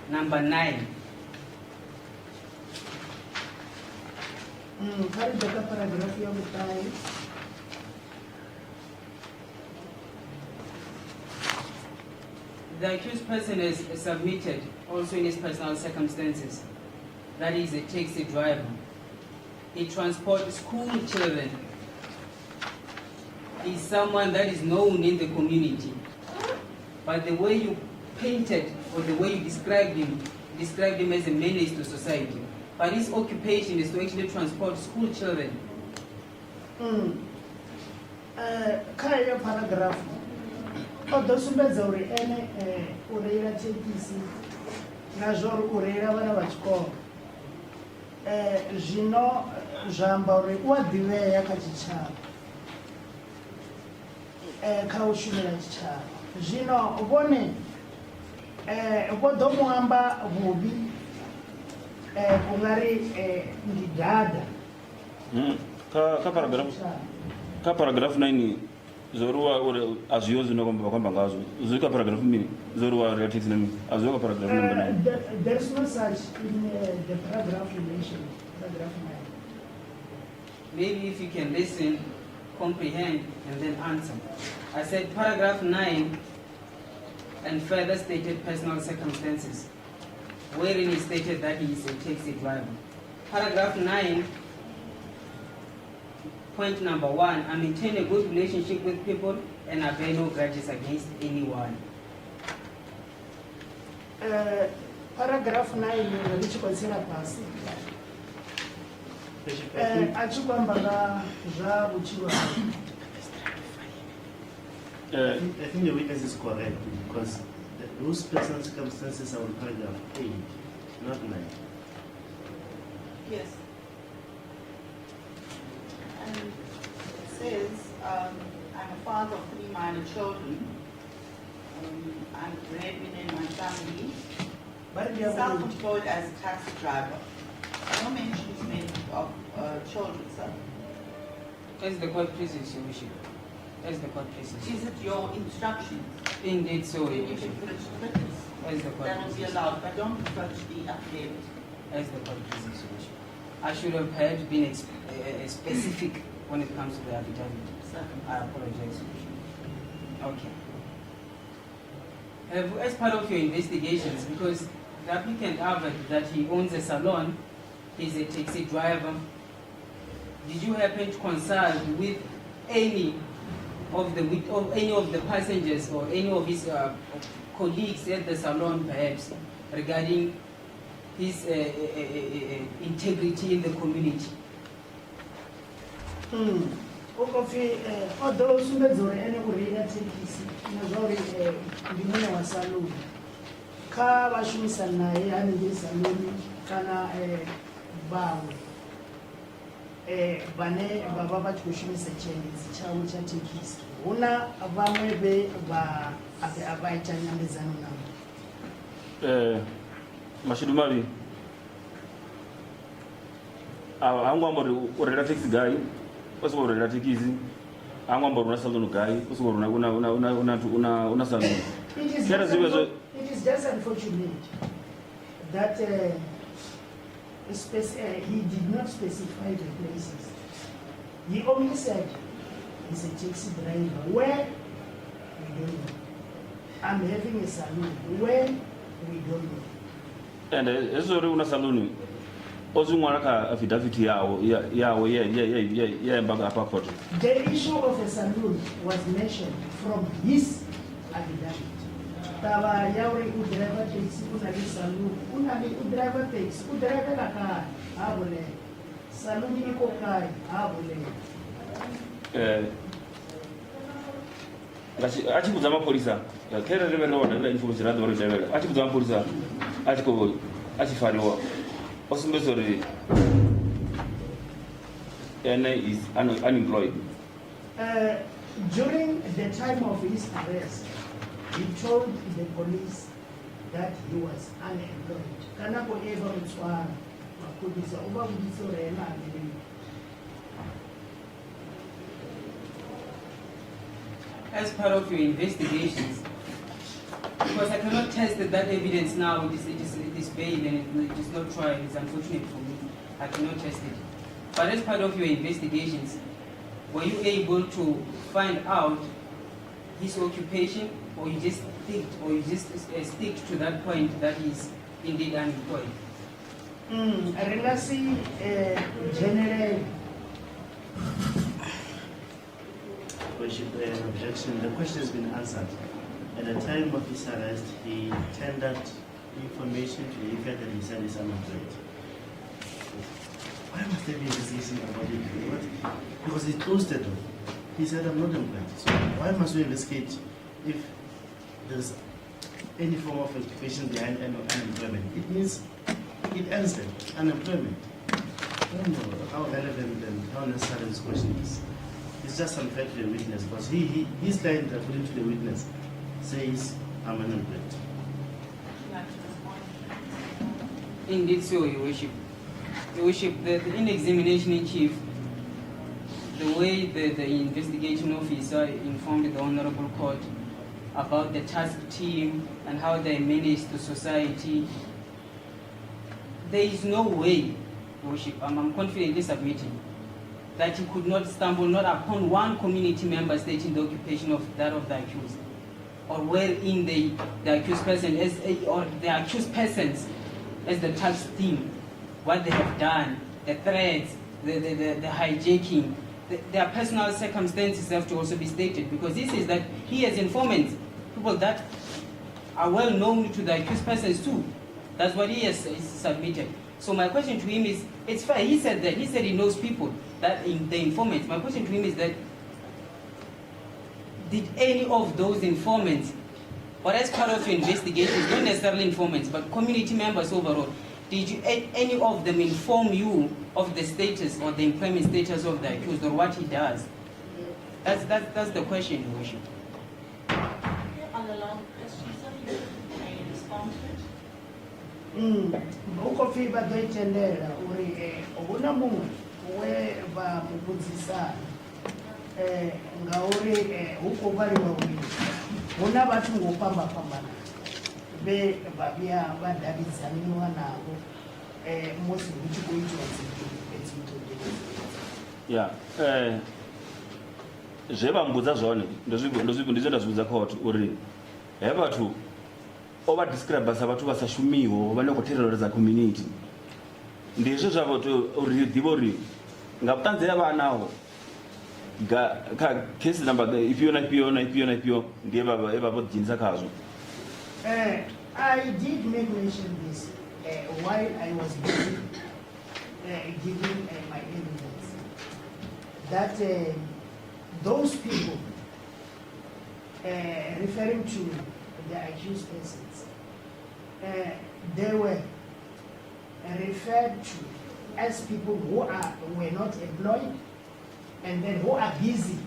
9. Kari beka paragraph ya mutai. The accused person has submitted, also in his personal circumstances, that he is a taxi driver. He transports school children. He is someone that is known in the community. But the way you painted, or the way you described him as a menace to society. But his occupation is to actually transport school children. Kari ya paragraph. Odo sumbedza uri ene ureira tekisi na zvoru ureira vana vachikoro. Zvino zvamba uri wadiveya kachichava. Kaushumira chichava. Zvino ubone vodomuamba vubi kungari ndidhadha. Ka paragraph 9 zoruwa uri azviyozi kwamba ngazo uzuri ka paragraph 2 zoruwa relative nami azviyo ka paragraph number 9. There is no such in the paragraph you mentioned, paragraph 9. Maybe if you can listen, comprehend, and then answer. I said paragraph 9 and further stated personal circumstances, wherein he stated that he is a taxi driver. Paragraph 9, point number 1, I maintain a good relationship with people and I bear no grudges against anyone. Paragraph 9 ndichikonzera pasi. Achikwamba zvaruchiwa. I think the witness is correct because those personal circumstances are on paragraph 8, not 9. Yes. And it says, I'm a father of 3 minor children. I'm a breadwinner in my family. Self-employed as a taxi driver. No mention is made of children, sir. As the court pleases, Your Worship. As the court pleases. Is it your instructions? Indeed so, Then Your you can Worship. put it to the witness. As the court That will be pleases. allowed, but don't refer to the affidavit. As the court pleases, Your Worship. I should have perhaps been specific when it comes to the affidavit. Sir. I apologize, Your Worship. Okay. As part of your investigations, because the applicant averred that he owns a salon, he's a taxi driver, did you happen to consult with any of the passengers or any of his colleagues at the salon, perhaps, regarding his integrity in the community? Okofi although sumbedza uri ene ureira tekisi nazvauri ndimune wasaloni ka vashumisa naye anenge saloni kana vamwe vane vava vachikushumisa chiendedzi chavo chatekisi huna vamwe avaita nyambedzano navo. Mashudu mavi hangu ambori urera taxi guy usiku urera tikisi hangu ambori una salon guy usiku una salon. It is just unfortunate that he did not specify the places. He only said he's a taxi driver. Where? We don't know. I'm having a saloon. Where? We don't know. And as a saloon, also one affidavit The issue of a saloon was mentioned from his affidavit. Taba yauri udriver taxi, unali saloon, unali udriver taxi, udriver la car, abule. Saloon iko kai, abule. Achibudza mapurisa kera revenaona information radhorevela achibudza mapurisa achifariwa osumbedza kuti ene is unemployed. During the time of his arrest, he told the police that he was unemployed. Kanako eva mtswana makudisa uba kudiso rena amene. As part of your investigations, because I cannot test that evidence now, it is bail and it is not trial, it's unfortunate for me. I cannot test it. But as part of your investigations, were you able to find out his occupation, or you just stick to that point that he's indeed unemployed? Relasi general. Objection. The question has been answered. At the time of his arrest, he tendered information to the effect that he said he's unemployed. Why must there be investigation about it? Because he closed it off. He said, I'm not employed. So why must we investigate if there's any form of occupation behind unemployment? It means it ends there, unemployment. I don't know how relevant and how necessary this question is. It's just unfair to the witness because his client, according to the witness, says I'm unemployed. Indeed so, Your Worship. Your Worship, in the examination in chief, the way the investigation officer informed the Honorable Court about the task team and how they manage the society, there is no way, Your Worship, I'm confidently submitting, that he could not stumble not upon one community member stating the occupation of that of the accused, or wherein the accused person or the accused persons as the task team, what they have done, the threats, the hijacking, their personal circumstances have to also be stated, because this is that he has informants, people that are well known to the accused persons too. That's what he has submitted. So my question to him is, it's fair, he said that, he said he knows people, that in the informants. My question to him is that, did any of those informants, or as part of your investigations, not necessarily informants, but community members overall, did any of them inform you of the status or the employment status of the accused or what he does? That's the question, Your Worship. On the long question, sir, can you respond to it? Ukofi badoitendera uri una mumwe we ba mubudzisa ngauri huko bali wawili una bathu ngopamba pambana be babia badabizaniwa nabo musi uchikoitwa Yeah, zvevambudza zvone ndizvendazvibudza court uri he vathu ovadescribe savathu vasashumiwo vane kuterroridza community ndizvo zvavo uri divo uri ngakutanze yavanawo case number ipiyo ndiye vavodidzisa kazvo. I did make mention this while I was giving my evidence that those people referring to the accused persons, they were referred to as people who were not employed and then who are busy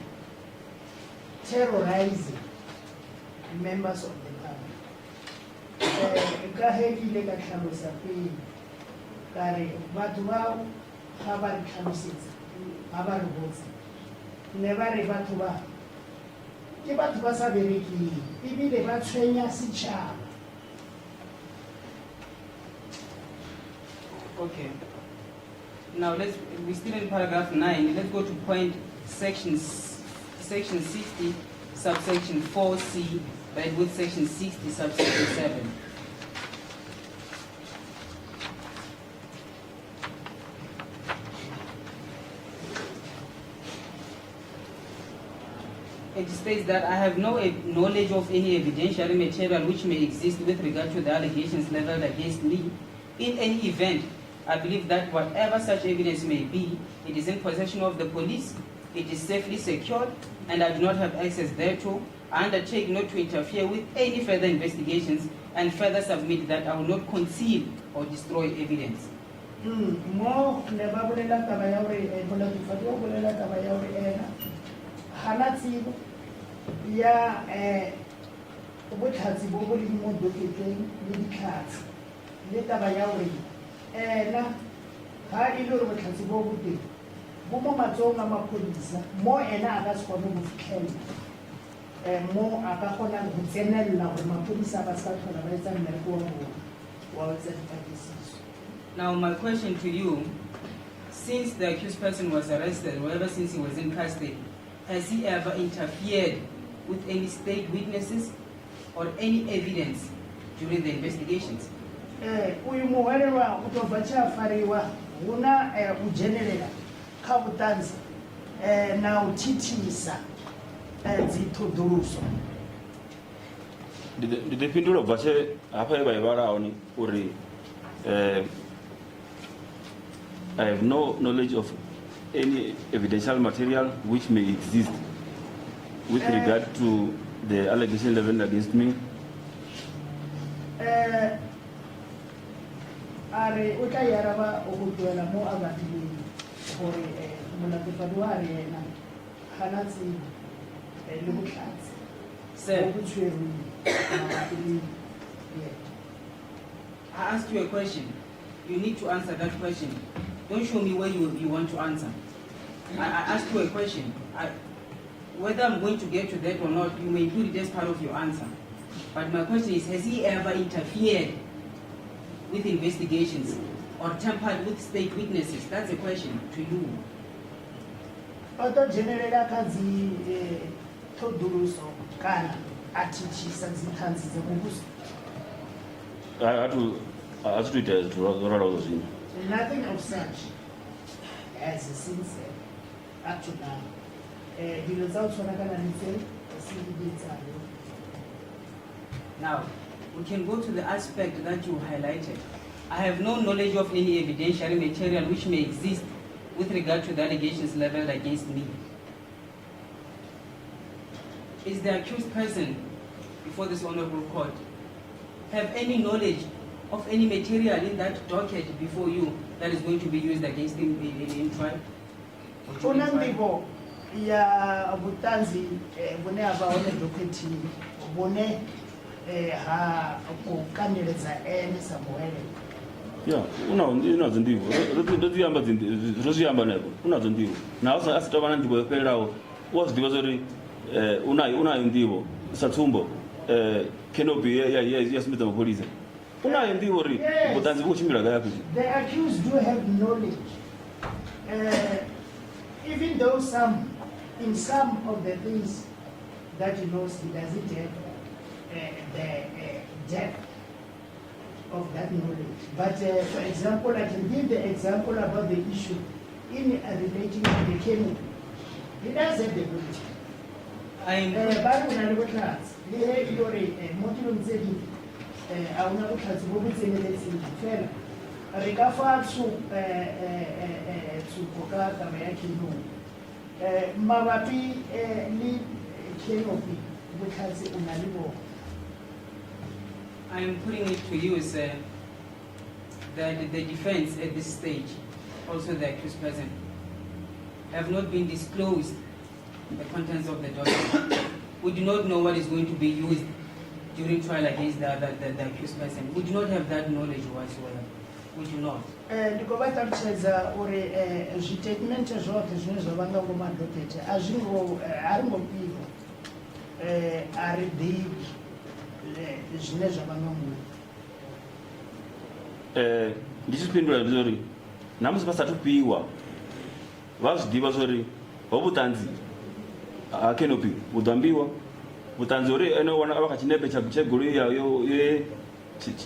terrorizing members of the public. Kahekile ka tlhalosa pele kare batho ba ga ba re tlhalosetsa ba ba re botsa ne ba re batho ba ke batho ba sa berekeng ebile ba tshwenya setšhaba Okay. Now we're still in paragraph 9. Let's go to point section 60, subsection 4C, right, with section 60, subsection 7. It states that I have no knowledge of any evidentiary material which may exist with regard to the allegations leveled against me. In any event, I believe that whatever such evidence may be, it is in possession of the police, it is safely secured, and I do not have access thereto. I undertake not to interfere with any further investigations and further submit that I will not conceal or destroy evidence. Mo ne ba bolela taba ya hore molatifadi o bolela taba ya hore ena hana tsebo ya botlhatsi bo bo leng mo doketeng le ditlhatsi le taba ya hore ena ha e le hore botlhatsi bo bo teng bo mo matsong a maphodisa mo ena a ka se kgone go fitlhela mo a ka kgona go tsenella gore maphodisa ba sa tlhola ba etsa mmereko wa etsa dipatlisiso. Now my question to you, since the accused person was arrested, or ever since he was in custody, has he ever interfered with any state witnesses or any evidence during the investigations? Uyu muhwelelwa u tou bva tshi a fariwa hu na u dzhenelela kha vhuṱanzi na u thithisa dziṱhoḓuluso. Ndi ḓi fhindula bva tshe hafha e vha i vhala hone uri I have no knowledge of any evidential material which may exist with regard to the allegation leveled against me. Are o tla yaraba o go tloela mo a batlileng gore molatifadi wa re ena gana tsebo le botlhatsi Sir, bo tshwerweng mabapi le yena. I asked you a question. You need to answer that question. Don't show me where you want to answer. I asked you a question. Whether I'm going to get to that or not, you may include it as part of your answer. But my question is, has he ever interfered with investigations or tampered with state witnesses? That's a question to you. O tou dzhenelela kha dziṱhoḓuluso kana a thithisa dzithanzi dza muvhuso. I had to do it to run those in. Nothing of such has since up to now. Dilo tsa o tshwana kana le tse se di etsago. Now, we can go to the aspect that you highlighted. I have no knowledge of any evidentiary material which may exist with regard to the allegations leveled against me. Is the accused person before this honorable court have any knowledge of any material in that docket before you that is going to be used against him in trial? Una nḓivho ya vhuṱanzi vhune ha vha hone dokethini vhune ha khou kaneledza ene sa muhwelelwa. Yeah, unadzo nḓivho ndo dzi amba zwo zwi amba nego unadzo nḓivho na a si tovha na nḓivho yo fhelelaho u a zwi ḓivha zwa uri unayo nḓivho sa tsumbo canopy ya sumbedza mapholisa unayo nḓivho uri vhuṱanzi vhu khou tshimbila gai afho. The accused do have knowledge, even though in some of the things that he knows, he doesn't have the depth of that knowledge. But for example, I can give the example about the issue in relating to the canopy. He does have the knowledge. But when I look at it, a una botlhatsi bo bo tseneletseng fela re ka fa tshupo ka taba ya canopy mabapi le canopy botlhatsi o na le bona. I am putting it to you, sir, that the defense at this stage, also the accused person, have not been disclosed the contents of the document. We do not know what is going to be used during trial against the accused person. We do not have that knowledge whatsoever. We do not. Ndi khou vha ṱalutshedza uri zwitatement zwoṱhe zwine zwa vha nga ngomu ha dokhethe a ri ngo pfhiwa a ri ḓivhi zwine zwa vha nga ngomu. ndichipindura zvori namusi vasati kupiwa vazvidiva zvori vobutanzi akenopi budambiwa butanzi uri enowana abaka chinepe cheguri yayo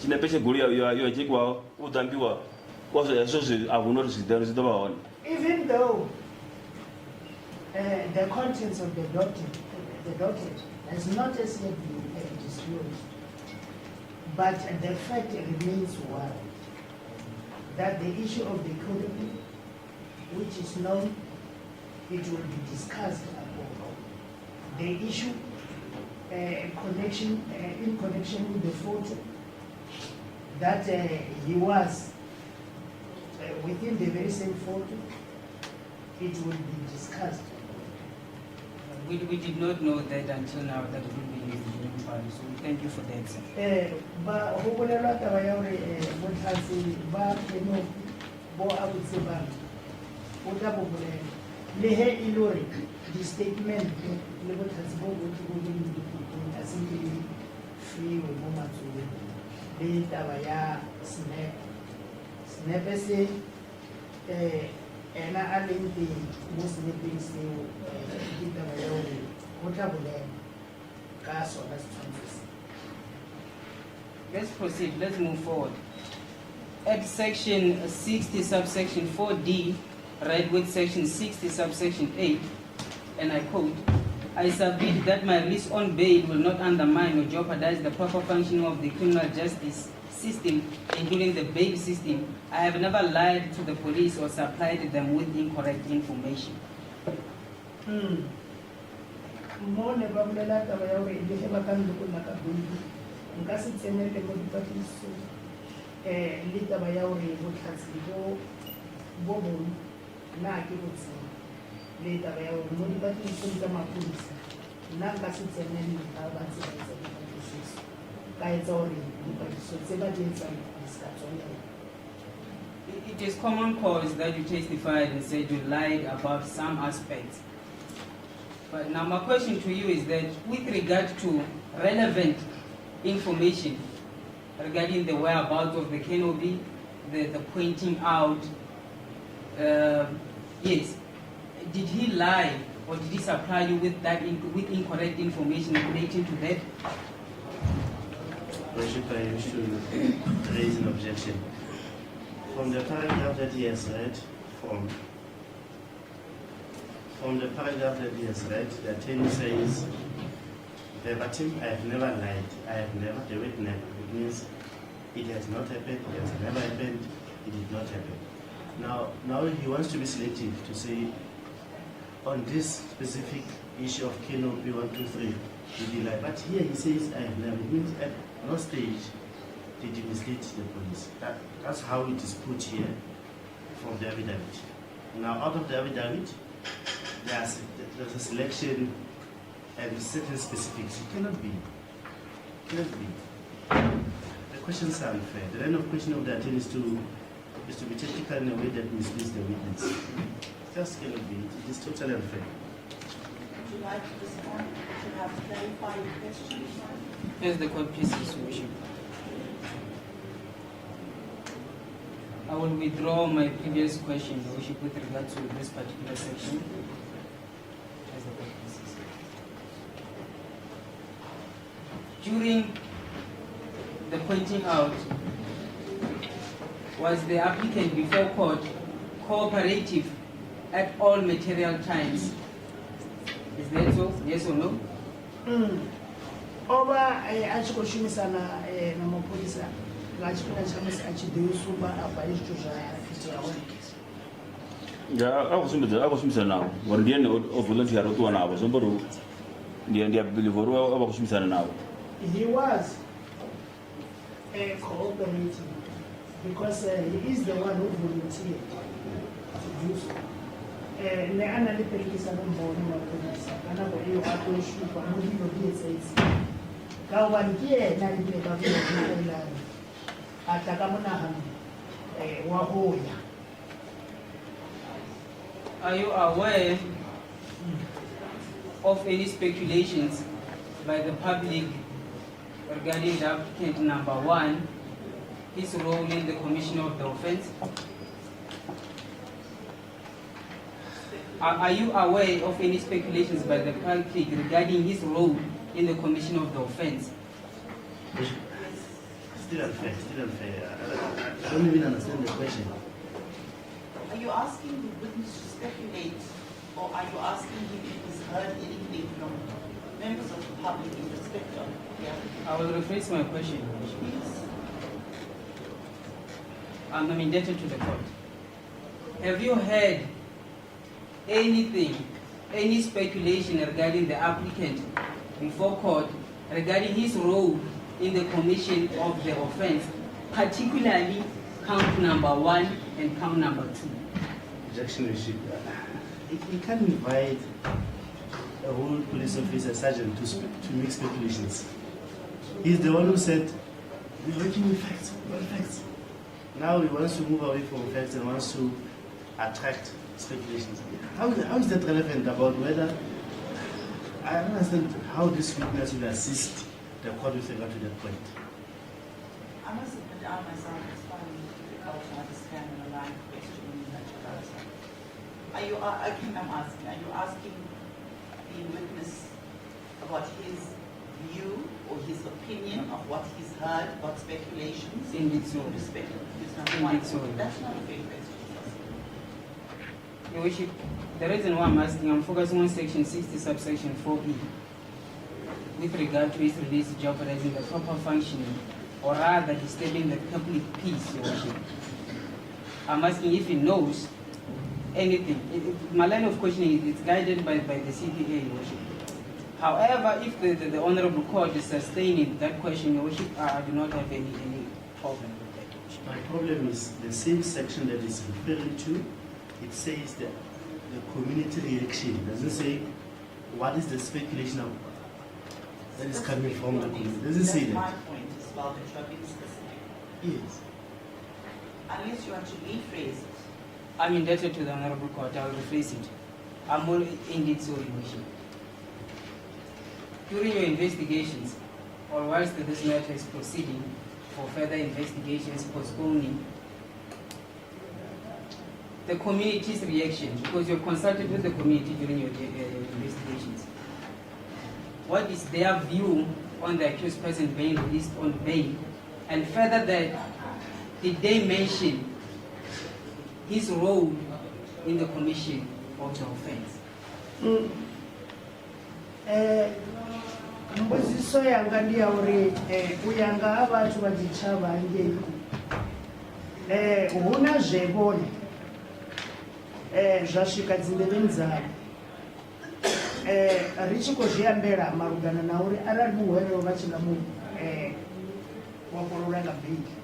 chinepe cheguri yayo chekwa udambiwa kwazo yazvo akunoti zvidova even though the contents of the docket has not as yet been disclosed, but the fact remains one, that the issue of the economy, which is known, it will be discussed upon. The issue in connection with the photo, that he was within the very same photo, it will be discussed. We did not know that until now that it will be used during party, so we thank you for that, sir. Ba ho bolela taba ya hore botlhatsi ba keno bo a botse ba o tla bo bolela le he e le hore di statement le botlhatsi bo bo ke bo di a simply free mo matsogo le taba ya snap se ena a leng teng mo snapeng seo ke taba ya hore o tla bolela ka sona setshwantsho. Let's proceed, let's move forward. At section 60, subsection 4D, right with section 60, subsection 8, and I quote, I submit that my release on bail will not undermine or jeopardize the proper functioning of the criminal justice system, including the bail system. I have never lied to the police or supplied them with incorrect information. Mo ne ba bolela taba ya hore le he ba ka nlokolla ka bondi nka se tsenele mo dipatlisiso le taba ya hore botlhatsi bo bong na ke botse le taba ya hore mo dipatlisisong tsa mapodisa nna nka se tsenele ba ba tsebaetsa dipatlisiso ka etsa hore dipatlisiso tse ba di etsang di ska tswela. It is common cause that you testified and said you lied about some aspects. But now my question to you is that with regard to relevant information regarding the whereabouts of the Kenobi, the pointing out, yes, did he lie or did he supply you with that with incorrect information relating to that? Worship, I wish to raise an objection. From the paragraph that he has read, from the paragraph that he has read, the attorney says, verbatim, I have never lied. I have never, the word never. It means it has not happened, it has never happened, it did not happen. Now he wants to be selective to say, on this specific issue of Keno P123, did he lie? But here he says, I have never. It means at no stage did he mislead the police. That's how it is put here from the affidavit. Now, out of the affidavit, there's a selection and certain specifics. It cannot be. The questions are unfair. The line of question of the attorney is to be technical in a way that misleads the witness. It just cannot be. It is totally unfair. Would you like to respond to have clarifying questions? Yes, the court pleases worship. I will withdraw my previous question, Your Worship, with regard to this particular section. As the court pleases. During the pointing out, was the applicant before court cooperative at all material times? Is that so? Yes or no? Oba a tshi khou shumisana na mapholisa nga tshifhinga tsha musi a tshi ḓi sumba a fha zwithu zwa fhethu ya hone. Ya a khou shumisana navho ngori ndi ene o volunteer o ṱuwa navho zwi amba uri ndi a believe uri a vha khou shumisana navho. He was cooperating because he is the one who volunteered to do so. Ne ana le pelekisano mmoho le maphodisa ka nako eo a tlo shupa mo dilo di etsahetseng ka hobane ke yena ebile ba boelang a tla ka monagano wa ho ya. Are you aware of any speculations by the public regarding the applicant number 1 his role in the commission of the offense? Are you aware of any speculations by the public regarding his role in the commission of the offense? Still unfair, still unfair. I don't even understand the question. Are you asking the witness to speculate, or are you asking him if he's heard anything from members of the public in respect of the application? I will rephrase my question. Please. I'm indebted to the court. Have you heard anything, any speculation regarding the applicant before court regarding his role in the commission of the offense, particularly count number 1 and count number 2? Objection received. You can't invite a whole police officer, sergeant, to make speculations. He's the one who said, we're working with facts, with facts. Now he wants to move away from facts and wants to attract speculations. How is that relevant about whether, I don't understand how this witness will assist the court with regard to that point. I must admit, I myself is finding it difficult to understand the line of questioning that you asked. Are you asking the witness about his view or his opinion of what he's heard about speculations? Indeed so. In respect of his Indeed so. That's not a fair question. Your Worship, the reason why I'm asking, I'm focusing on section 60, subsection 4E, with regard to his release jeopardizing the proper functioning, or rather disturbing the public peace, Your Worship. I'm asking if he knows anything. My line of questioning is guided by the CPA, Your Worship. However, if the Honorable Court is sustaining that question, Your Worship, I do not have any problem with that, Your Worship. My problem is the same section that is referring to, it says that the community reaction. It doesn't say what is the speculation of that is coming from the community. It doesn't say That's my that. point as well, that you are being specific. Yes. Unless you want to rephrase it. I'm indebted to the Honorable Court. I will rephrase it. I'm all indeed sorry, Your Worship. During your investigations, or whilst this matter is proceeding for further investigations, postponing, the community's reaction, because you've consulted with the community during your investigations, what is their view on the accused person being released on bail? And further that, did they mention his role in the commission of the offense? Mbuziso yanga ndi ya uri uyanga abantu vachitshava ngei huna zvevone zvasvika dzineveni dzavo richikozviyambera marugana nauri arari muhwerero vachina munhu wakorora nga bhegi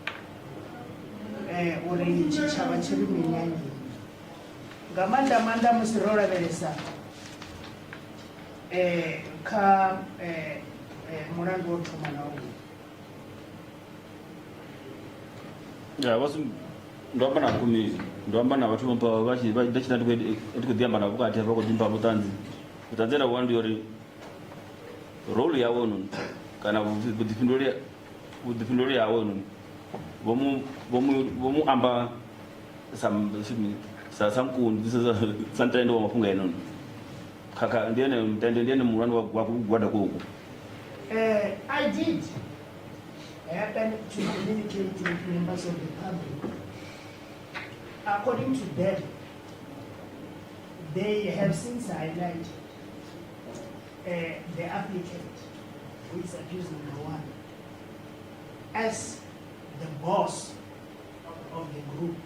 uri chitshava chiri minyanyi ngamanda musi roraveresa ka mulandu wothoma nawo ya vasi ndoamba na kumi ndoamba na vathu vampa vachita ndikudiyamba na vukati vakutimba mutanzi kutanzira kuva ndiyori role yavo nuni kana vudifinduleli yavo nuni vomuamba samkundi santaende wa mafunga enoni kaka ndiene mulandu wakugwada kuku. I did happen to communicate with members of the public. According to them, they have since highlighted the applicant, who is accused number 1, as the boss of the group.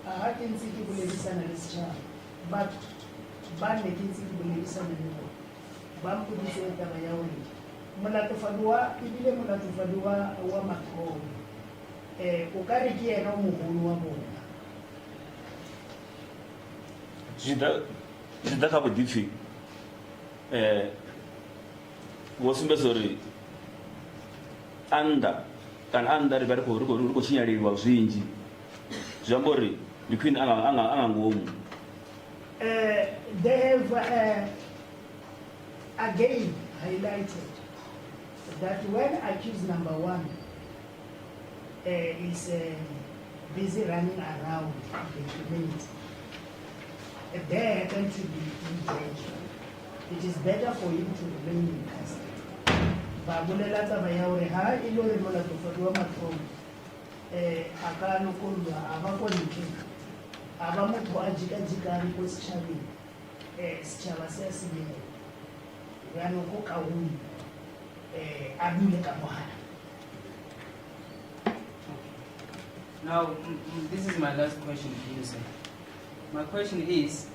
I can see people listen to this child, but ban ne kin tsiki bule bisa da ne ban ku di sai da bayawani mula tufaduwa ibile mula tufaduwa wa makro ukari ki na muhulu wa bona jida ka budifi wasu sorry anda ribar ko chinyari wa zwinji jambori liquid anga ngomu. They have again highlighted that when accused number one is busy running around the community, they happen to be in danger, it is better for him to remain in custody. Babulela taba ya hore ha e le hore molatofadiwa matlong a ka lokollwa a ba kwa ntleng a ba motho a jikajikang ko setšhabeng setšhaba se a senyega jaanong go kaone a dule ka mogala. Now, this is my last question to you, sir. My question is,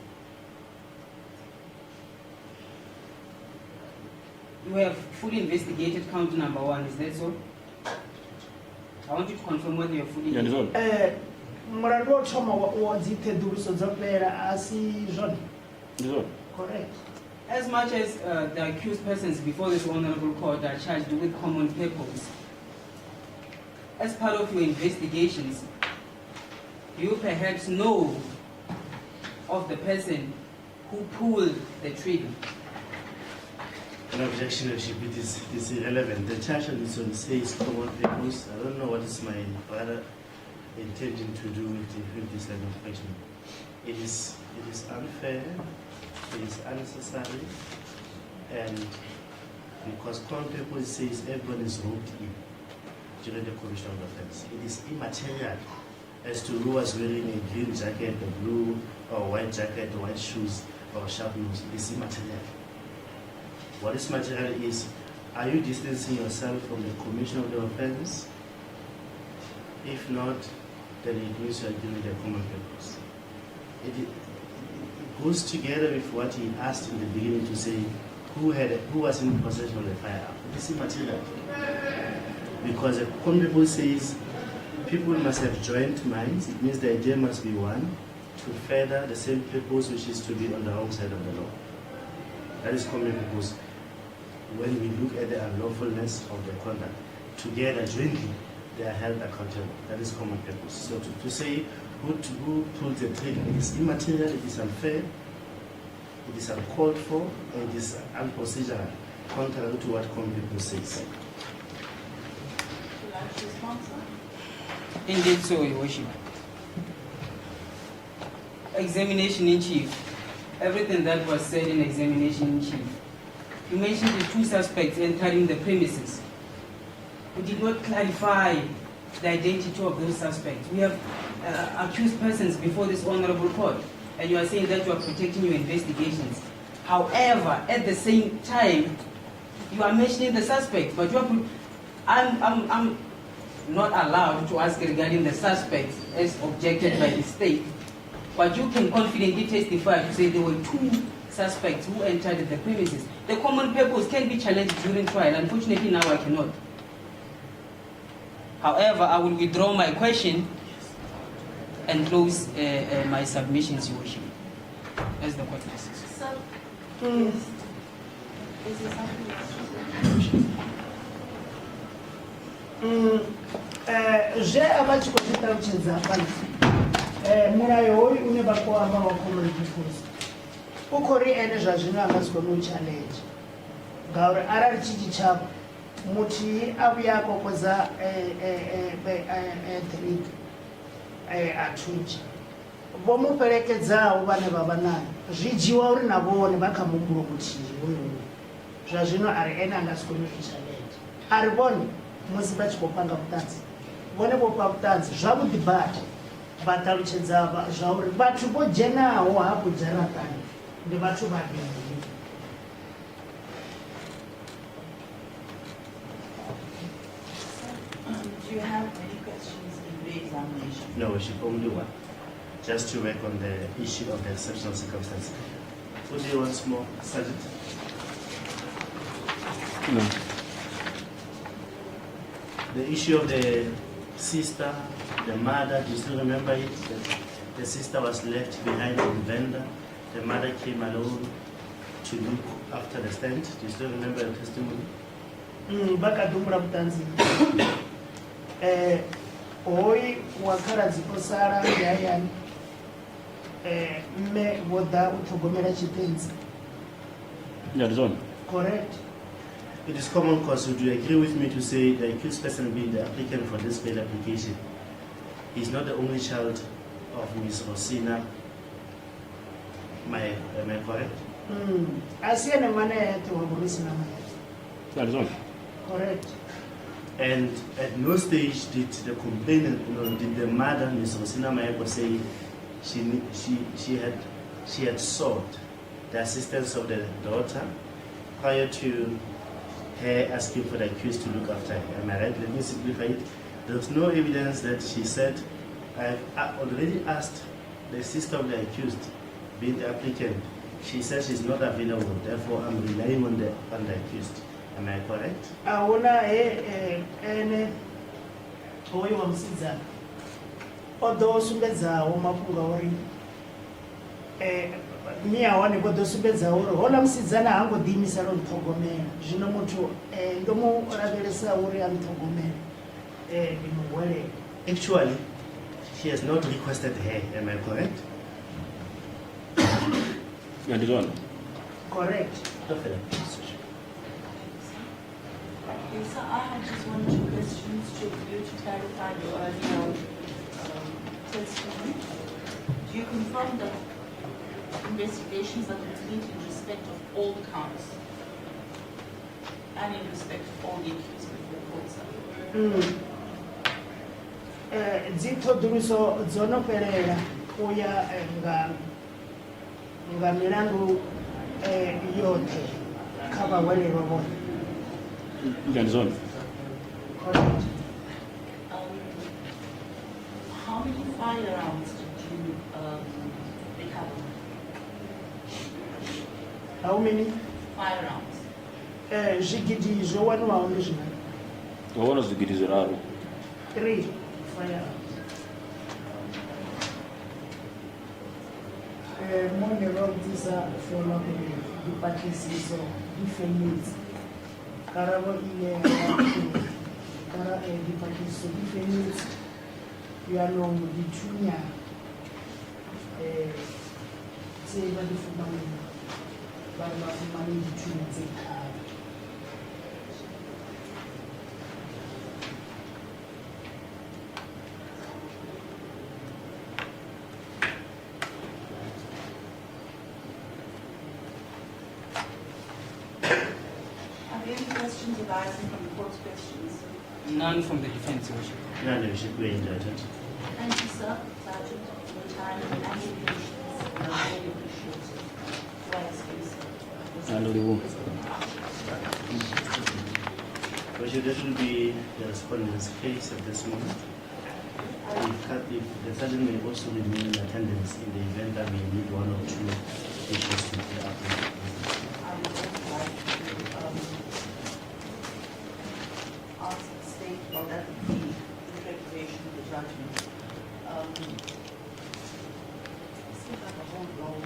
you have fully investigated count number one, is that so? I want you to confirm whether you have fully investigated. Murado wa thoma wa dzitheduliso dza fhela a si zwone. Correct. As much as the accused persons before this honorable court are charged with common purpose, as part of your investigations, do you perhaps know of the person who pulled the trigger? An objection, Worship, it is irrelevant. The charge on its own says common purpose. I don't know what is my brother intending to do with this line of question. It is unfair, it is unnecessary, and because common purpose says everyone is roped in during the commission of offense. It is immaterial as to who was wearing a green jacket, a blue or white jacket, or white shoes, or sharp nose. It is immaterial. What is material is, are you distancing yourself from the commission of the offense? If not, then it means you are doing the common purpose. It goes together with what he asked in the beginning to say, who was in possession of the firearm. It is immaterial. Because the common purpose says people must have joint minds. It means the idea must be one to further the same purpose, which is to be on the wrong side of the law. That is common purpose. When we look at the unlawfulness of the conduct, together, jointly, they are held accountable. That is common purpose. So to say who pulled the trigger, it is immaterial, it is unfair, it is uncalled for, and it is unprocedural, contrary to what common purpose says. Indeed so, Your Worship. Examination in chief. Everything that was said in examination in chief. You mentioned the two suspects entering the premises. You did not clarify the identity of those suspects. We have accused persons before this honorable court, and you are saying that you are protecting your investigations. However, at the same time, you are mentioning the suspects, but you are I'm not allowed to ask regarding the suspects as objected by the state, but you can confidently testify to say there were two suspects who entered the premises. The common purpose can be challenged during trial. Unfortunately, now I cannot. However, I will withdraw my question and close my submissions, Your Worship, as the court asks. So, yes. Is there something else? Zve avatshi khou zwi ṱalutshedza fhano mulayo hoyu une vha khou amba wa common purpose u khou ri ene zwa zwino a nga si kone u challenge ngauri arali tshitshi tshavho muthihi a vhuya a kokodza drink a thuntsha vho mu fhelekedzaho vhane vha vha nayo zwi dzhiwa uri na vhone vha kha muhumbulo muthihi hoyu zwa zwino a ri ene a nga si kone u challenge a ri vhone musi vha tshi khou panga vhuṱanzi vhone vho fha vhuṱanzi zwavhuḓi badi vha ṱalutshedza zwa uri vhathu vho dzhenaho hafho dzharaṱani ndi vhathu vhavhili. Do you have any questions in re-examination? No, Worship, only one. Just to work on the issue of the exceptional circumstances. Would you want more, Sergeant? No. The issue of the sister, the mother, do you still remember it? The sister was left behind in the vendor. The mother came alone to look after the stand. Do you still remember the testimony? Vakadumbura vhuṱanzi hoyi wa khaladzi o sala ndi hayani mme vho ḓa u ṱhogomela tshipenzi. Yeah, this one. Correct. It is common cause. Would you agree with me to say the accused person being the applicant for this bail application is not the only child of Ms. Rosina? Am I correct? Asiana mana to Rosina. That is all. Correct. And at no stage did the complainant, did the mother, Ms. Rosina Mayeko, say she had sought the assistance of the daughter prior to her asking for the accused to look after her. Am I right? Let me simplify it. There was no evidence that she said, I already asked the sister of the accused, being the applicant. She says she's not available, therefore I'm relying on the accused. Am I correct? Awona ene oyo wamsiza. Odo sumbeza umapunga wari. Mia wani bodo sumbeza uro. Hola msizana hango dimi salon togomena. Jino mutu ndomo ragelesa uri am togomena. Bimwele. Actually, she has not requested her. Am I correct? That is all. Correct. Okay. Okay, so I have just 1 or 2 questions to you to clarify your earlier testimony. Do you confirm that investigations are complete in respect of all the counts and in respect of all the accused before court, sir? Zitho duruso zonoperera kuya nga milandu yote kaba wale robot. That is all. Correct. How many firearms did you recover? How many? Firearms. Jigidi Joan original. What was the Girizararo? 3 firearms. Money road this for the parties so different. Karabo ile kara the parties so different. You are no the junior. Say what the money. But not money the junior take. Any questions arising from the court's questions? None from the defense, Your Worship. None of should be indicted. Thank you, sir. Sergeant, for your time and your patience. I really appreciate it. Do I excuse, sir? And the room. Worship, that will be the respondent's case at this moment. If the sergeant may also remain in attendance in the event that we need 1 or 2 issues to be up. I would also like to ask the state, well, that would be the preparation of the judgment. Seems like a whole row.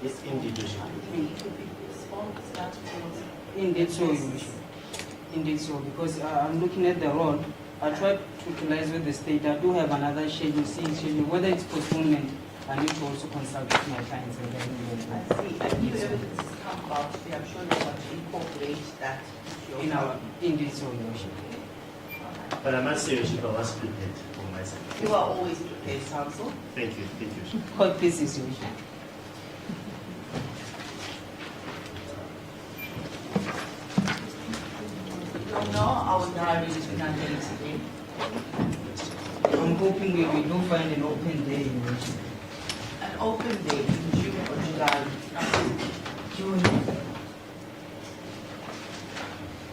Yes, indeed, Worship. Could be responded that towards. Indeed so, Your Worship. Indeed so, because I'm looking at the road. I tried to utilize with the state. I do have another schedule, schedule. Whether it's postponement, I need to also consult with my clients and then we will I see. And new evidence has come about today. I'm sure you're going to incorporate that into your in our indeed so, Your Worship. But I must say, Worship, I was prepared for myself. You are always prepared, counsel. Thank you, Worship. Court cases, Your Worship. No, our diary is not getting today. I'm hoping we do find an open day, Your Worship. An open day in June or July. June.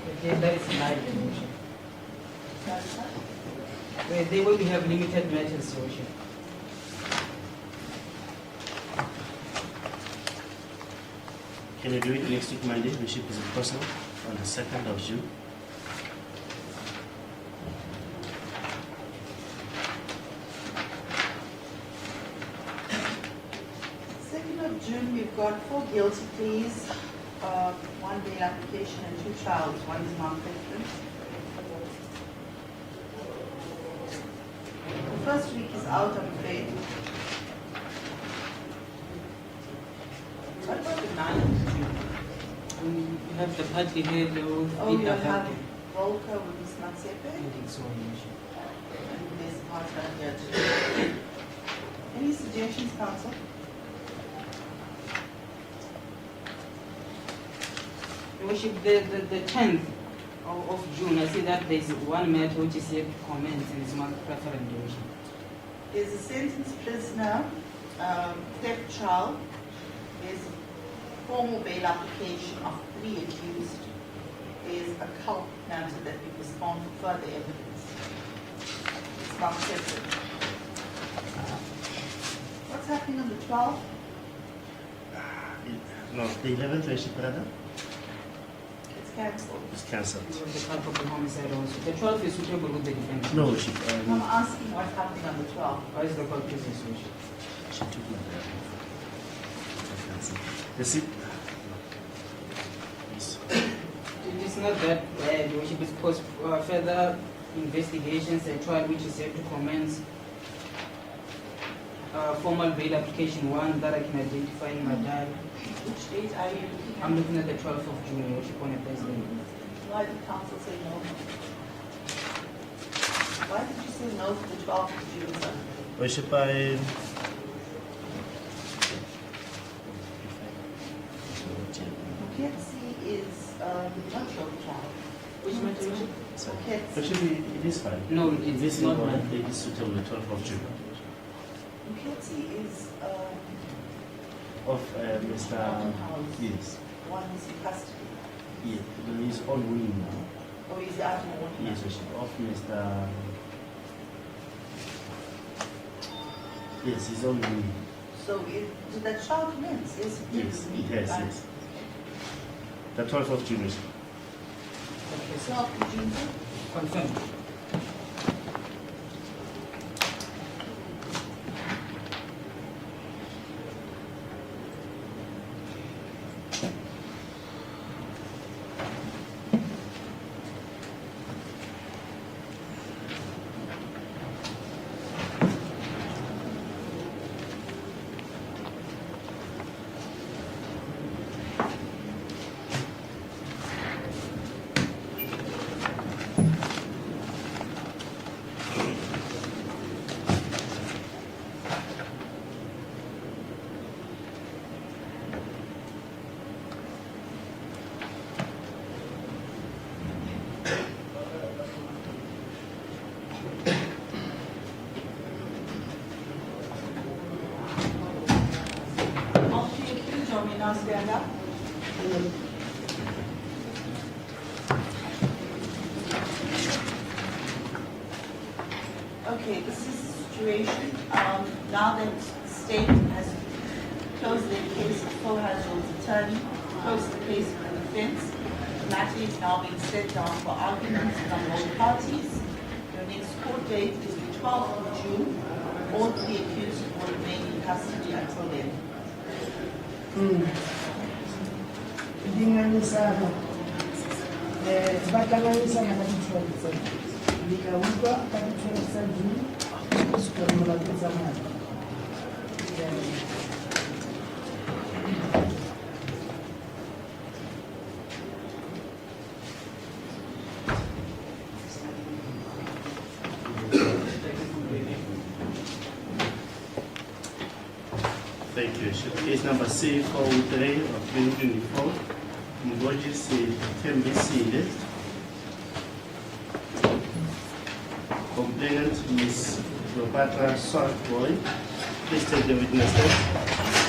The day that is live, Your Worship. The day where we have limited matters, Your Worship. Can you do it next week, Monday? Worship, is it possible? On the 2nd of June? 2nd of June, we've got 4 guilty pleas, 1 bail application and 2 trials. One is non-preference. The first week is out, I'm afraid. What about the 9th of June? We have the party head with Oh, you Peter have Harte. Volker with Ms. Matsepe, I think so, yes. and there's partner here too. Any suggestions, Council? Your Worship, the 10th of June, I see that there's one matter which is yet to commence and it's marked preference, Your Worship. There's a sentenced prisoner, theft child. There's a formal bail application of 3 accused. There's a cult matter that we postponed for further evidence. It's not separate. What's happening on the 12th? No, the 11th, Worship, brother, It's cancelled. is cancelled. It was the culpable homicide also. The 12th is suitable with the defense. No, Worship. I'm asking what's happening on the 12th. Why is the court business, Your Worship? She took my brother. Cancelled. The seat. Yes. It is not that bad, Your Worship. It's because further investigations, a trial which is yet to commence. Formal bail application 1 that I can identify in my diary. Which date are you looking at? I'm looking at the 12th of June, Your Worship, on a Thursday. Why did council say no? Why did you say no to the 12th of June, sir? Worship, I. Moketsi is not your child. Which matter, Your Worship? Moketsi. Worship, it is fine. No, it's This is not not mine. it is suitable the 12th of June. Moketsi is Of Mr. House. Yes. one who's in custody. Yeah, he is on wing now. Or is it out in the water? Yes, Worship. Of Mr. Yes, he's on wing. So did that child commence? Yes, it did. Yes, yes. The 12th of June, Worship. Okay, so 12th of June, sir? confirmed. All three accused, or may now stand up? Okay, this is the situation. Now that the state has closed their case, Phil has his attorney, closed the case for the defense. The matter is now being set down for arguments from all parties. Your next court date is the 12th of June. All 3 accused will remain in custody until then. ndinganisana vakanganisana katitwalisa ndikauka katitwalisa juu sukamulakiza mwana Thank you, Worship. Case number C403 of 2024. Mgoji Tembisile. Complainant Ms. Cleopatra Saltboy. Please take the witness stand.